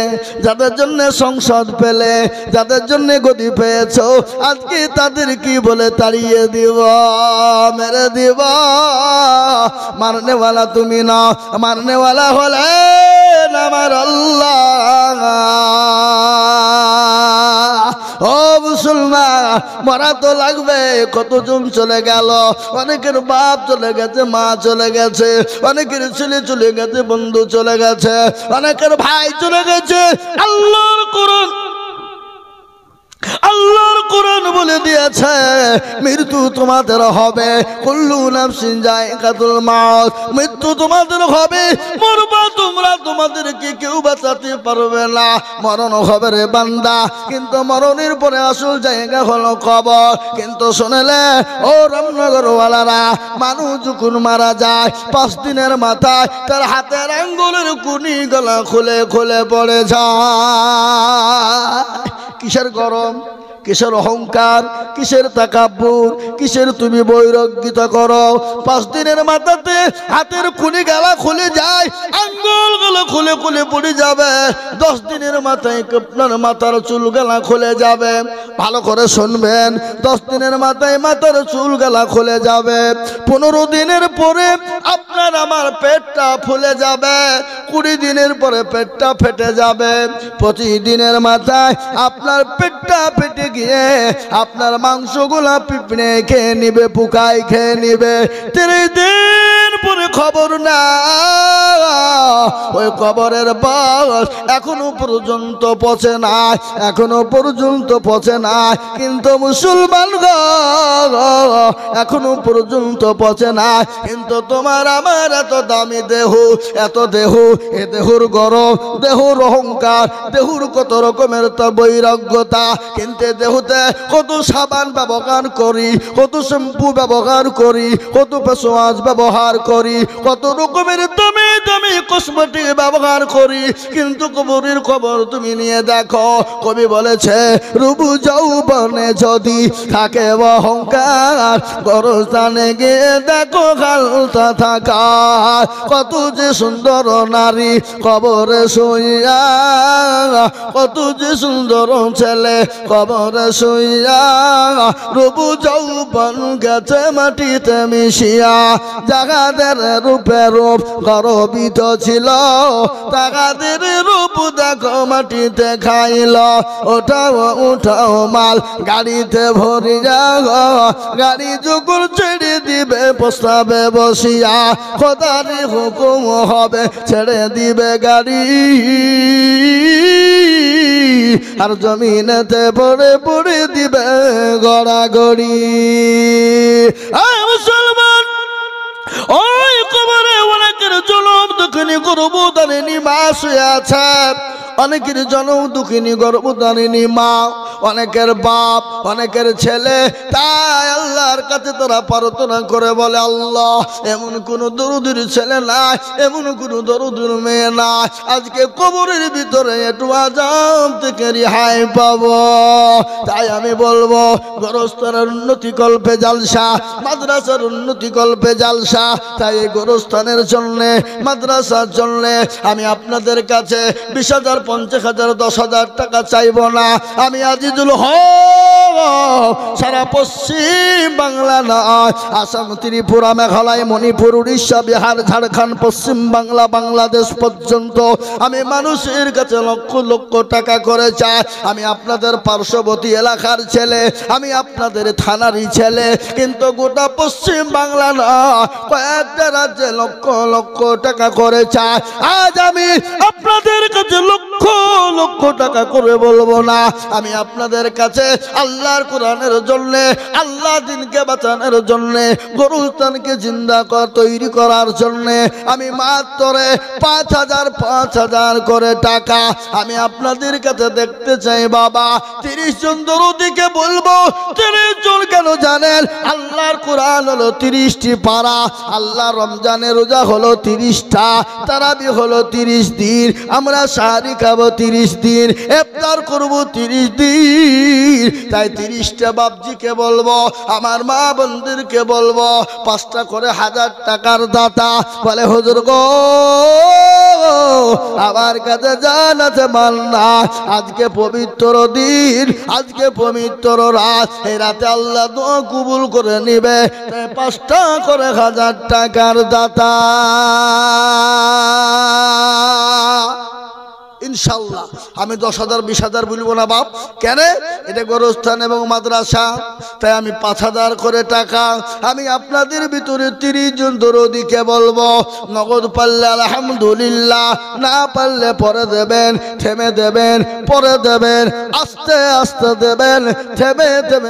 যাদের জন্য সংসদ পেলে, যাদের জন্য গদি পেয়েছো, আজকে তাদের কি বলে তাড়িয়ে দিব, মেরে দিব? মারনেওয়ালা তুমি না, মারনেওয়ালা হলেন আমার আল্লাহ। ও মুসলমান, মরা তো লাগবে। কতজন চলে গেল, অনেকের বাপ চলে গেছে, মা চলে গেছে, অনেকের ছেলে চলে গেছে, বন্ধু চলে গেছে, অনেকের ভাই চলে গেছে। আল্লাহর কোরআন, আল্লাহর কোরআন বলে দিয়েছে মৃত্যু তোমাদের হবে। কুল্লু নাফসিন যায়কাতুল মাউত, মৃত্যু তোমাদের হবে, মরবা তোমরা, তোমাদেরকে কেউ বাঁচাতে পারবে না। মরণ হবে রে বান্দা, কিন্তু মরণের পরে আসল জায়গা হলো কবর। কিন্তু শুনলে ও রামনগর ওয়ালারা, মানুষ যখন মারা যায় 5 দিনের মাথায় তার হাতের আঙ্গুলের কুনি গলা খুলে খুলে পড়ে যায়। কিসের গরম, কিসের অহংকার, কিসের তাকাব্বুর, কিসের তুমি বৈরাগ্যতা করো? 5 দিনের মাথাতে হাতের খুনি গলা খুলে যায়, আঙ্গুল গলা খুলে খুলে পড়ে যাবে। 10 দিনের মাথায় আপনার মাথার চুল গলা খুলে যাবে। ভালো করে শুনবেন, 10 দিনের মাথায় মাথার চুল গলা খুলে যাবে। 15 দিনের পরে আপনার আমার পেটটা ফুলে যাবে। 20 দিনের পরে পেটটা ফেটে যাবে। 25 দিনের মাথায় আপনার পেটটা ফেটে গিয়ে আপনার মাংসগুলা পিঁপড়ে খেয়ে নিবে, পোকায় খেয়ে নিবে। 30 দিন পরে খবর না, ওই কবরের বাস এখনো পর্যন্ত পচে না, এখনো পর্যন্ত পচে না। কিন্তু মুসলমান গো, এখনো পর্যন্ত পচে না। কিন্তু তোমার আমার এত দামি দেহ, এত দেহ, এ দেহর গরম, দেহর অহংকার, দেহর কত রকমের তো বৈরাগ্যতা। কিন্তু দেহতে কত সাবান ব্যবহার করি, কত শ্যাম্পু ব্যবহার করি, কত ফেসওয়াশ ব্যবহার করি, কত রকমের দামি দামি কসমেটিক ব্যবহার করি। কিন্তু কবরের খবর তুমি নিয়ে দেখো। কবি বলেছে, রূপ যৌবনে যদি থাকে অহংকার, গরস্থানে গিয়ে দেখো খালতা থাকা। কত যে সুন্দর নারী কবরে শুইয়া, কত যে সুন্দর ছেলে কবরে শুইয়া। রূপ যৌবন গেছে মাটিতে মিশিয়া, যাহাদের রূপে রূপ গর্বিত ছিল, তাহাদের রূপ দেখো মাটিতে খাইল। ওঠাও উঠাও মাল গাড়িতে ভরিয়া, গাড়ি যখন ছেড়ে দিবে প্রস্তাবে বসিয়া, খোদারি হুকুম হবে ছেড়ে দিবে গাড়ি। আর জমিনেতে পড়ে পড়ে দিবে গড়াগড়ি। মুসলমান, ওই কবরে অনেকের জনম দুঃখিনী গর্ভধারিণী মা শুয়ে আছে, অনেকের জনম দুঃখিনী গর্ভধারিণী মা, অনেকের বাপ, অনেকের ছেলে। তাই আল্লাহর কাছে তারা প্রার্থনা করে বলে, আল্লাহ এমন কোন দরুদের ছেলে নাই, এমন কোন দরুদের মেয়ে নাই, আজকে কবরের ভিতরে একটু আযাব থেকে রেহাই পাবো। তাই আমি বলবো, গোরস্থানের উন্নতি কল্পে জালসা, মাদ্রাসার উন্নতি কল্পে জালসা। তাই এই গোরস্থানের জন্য, মাদ্রাসার জন্য আমি আপনাদের কাছে 20,000, 50,000, 10,000 টাকা চাইব না। আমি আজিজুল হক সারা পশ্চিম বাংলা নয়, আসাম, ত্রিপুরা, মেঘালয়, মণিপুর, উড়িষ্যা, বিহার, ঝাড়খণ্ড, পশ্চিম বাংলা, বাংলাদেশ পর্যন্ত আমি মানুষের কাছে লক্ষ লক্ষ টাকা করে চাই। আমি আপনাদের পার্শ্ববর্তী এলাকার ছেলে, আমি আপনাদের থানারই ছেলে, কিন্তু গোটা পশ্চিম বাংলা নয়, কয়েকটা রাজ্যে লক্ষ লক্ষ টাকা করে চাই। আজ আমি আপনাদের কাছে লক্ষ লক্ষ টাকা করে বলবো না, আমি আপনাদের কাছে আল্লাহর কোরআনের জন্য, আল্লাহ দিনকে বাঁচানোর জন্য, গোরস্থানকে জিন্দা তৈরি করার জন্য আমি মাত্র 5,000 করে টাকা আমি আপনাদের কাছে দেখতে চাই। বাবা 30 জন দরুদিকে বলবো, 30 জন কেন জানেন? আল্লাহর কোরআন হলো 30টি পারা, আল্লাহ রমজানের রোজা হলো 30টা, তারাবি হলো 30 দিন, আমরা শাহরি যাব 30 দিন, ইফতার করব 30 দিন। তাই 30টা বাপজিকে বলবো, আমার মা বোনদেরকে বলবো, 5টা করে 1000 টাকার দাতা। বলে হুজুর গো, আমার কাছে জান আছে মাল না, আজকে পবিত্র দিন, আজকে পবিত্র রাত, এই রাতে আল্লাহ দোয়া কবুল করে নিবে। তাই 5টা করে 1000 টাকার দাতা ইনশাল্লাহ। আমি 10,000 20,000 বলবো না বাপ, কেন? এটা গোরস্থান এবং মাদ্রাসা। তাই আমি 5,000 করে টাকা আমি আপনাদের ভিতরে 30 জন দরদিকে বলবো, নগদ পারলে আলহামদুলিল্লাহ, না পারলে পরে দেবেন, থেমে দেবেন, পরে দেবেন, আস্তে আস্তে দেবেন, থেমে থেমে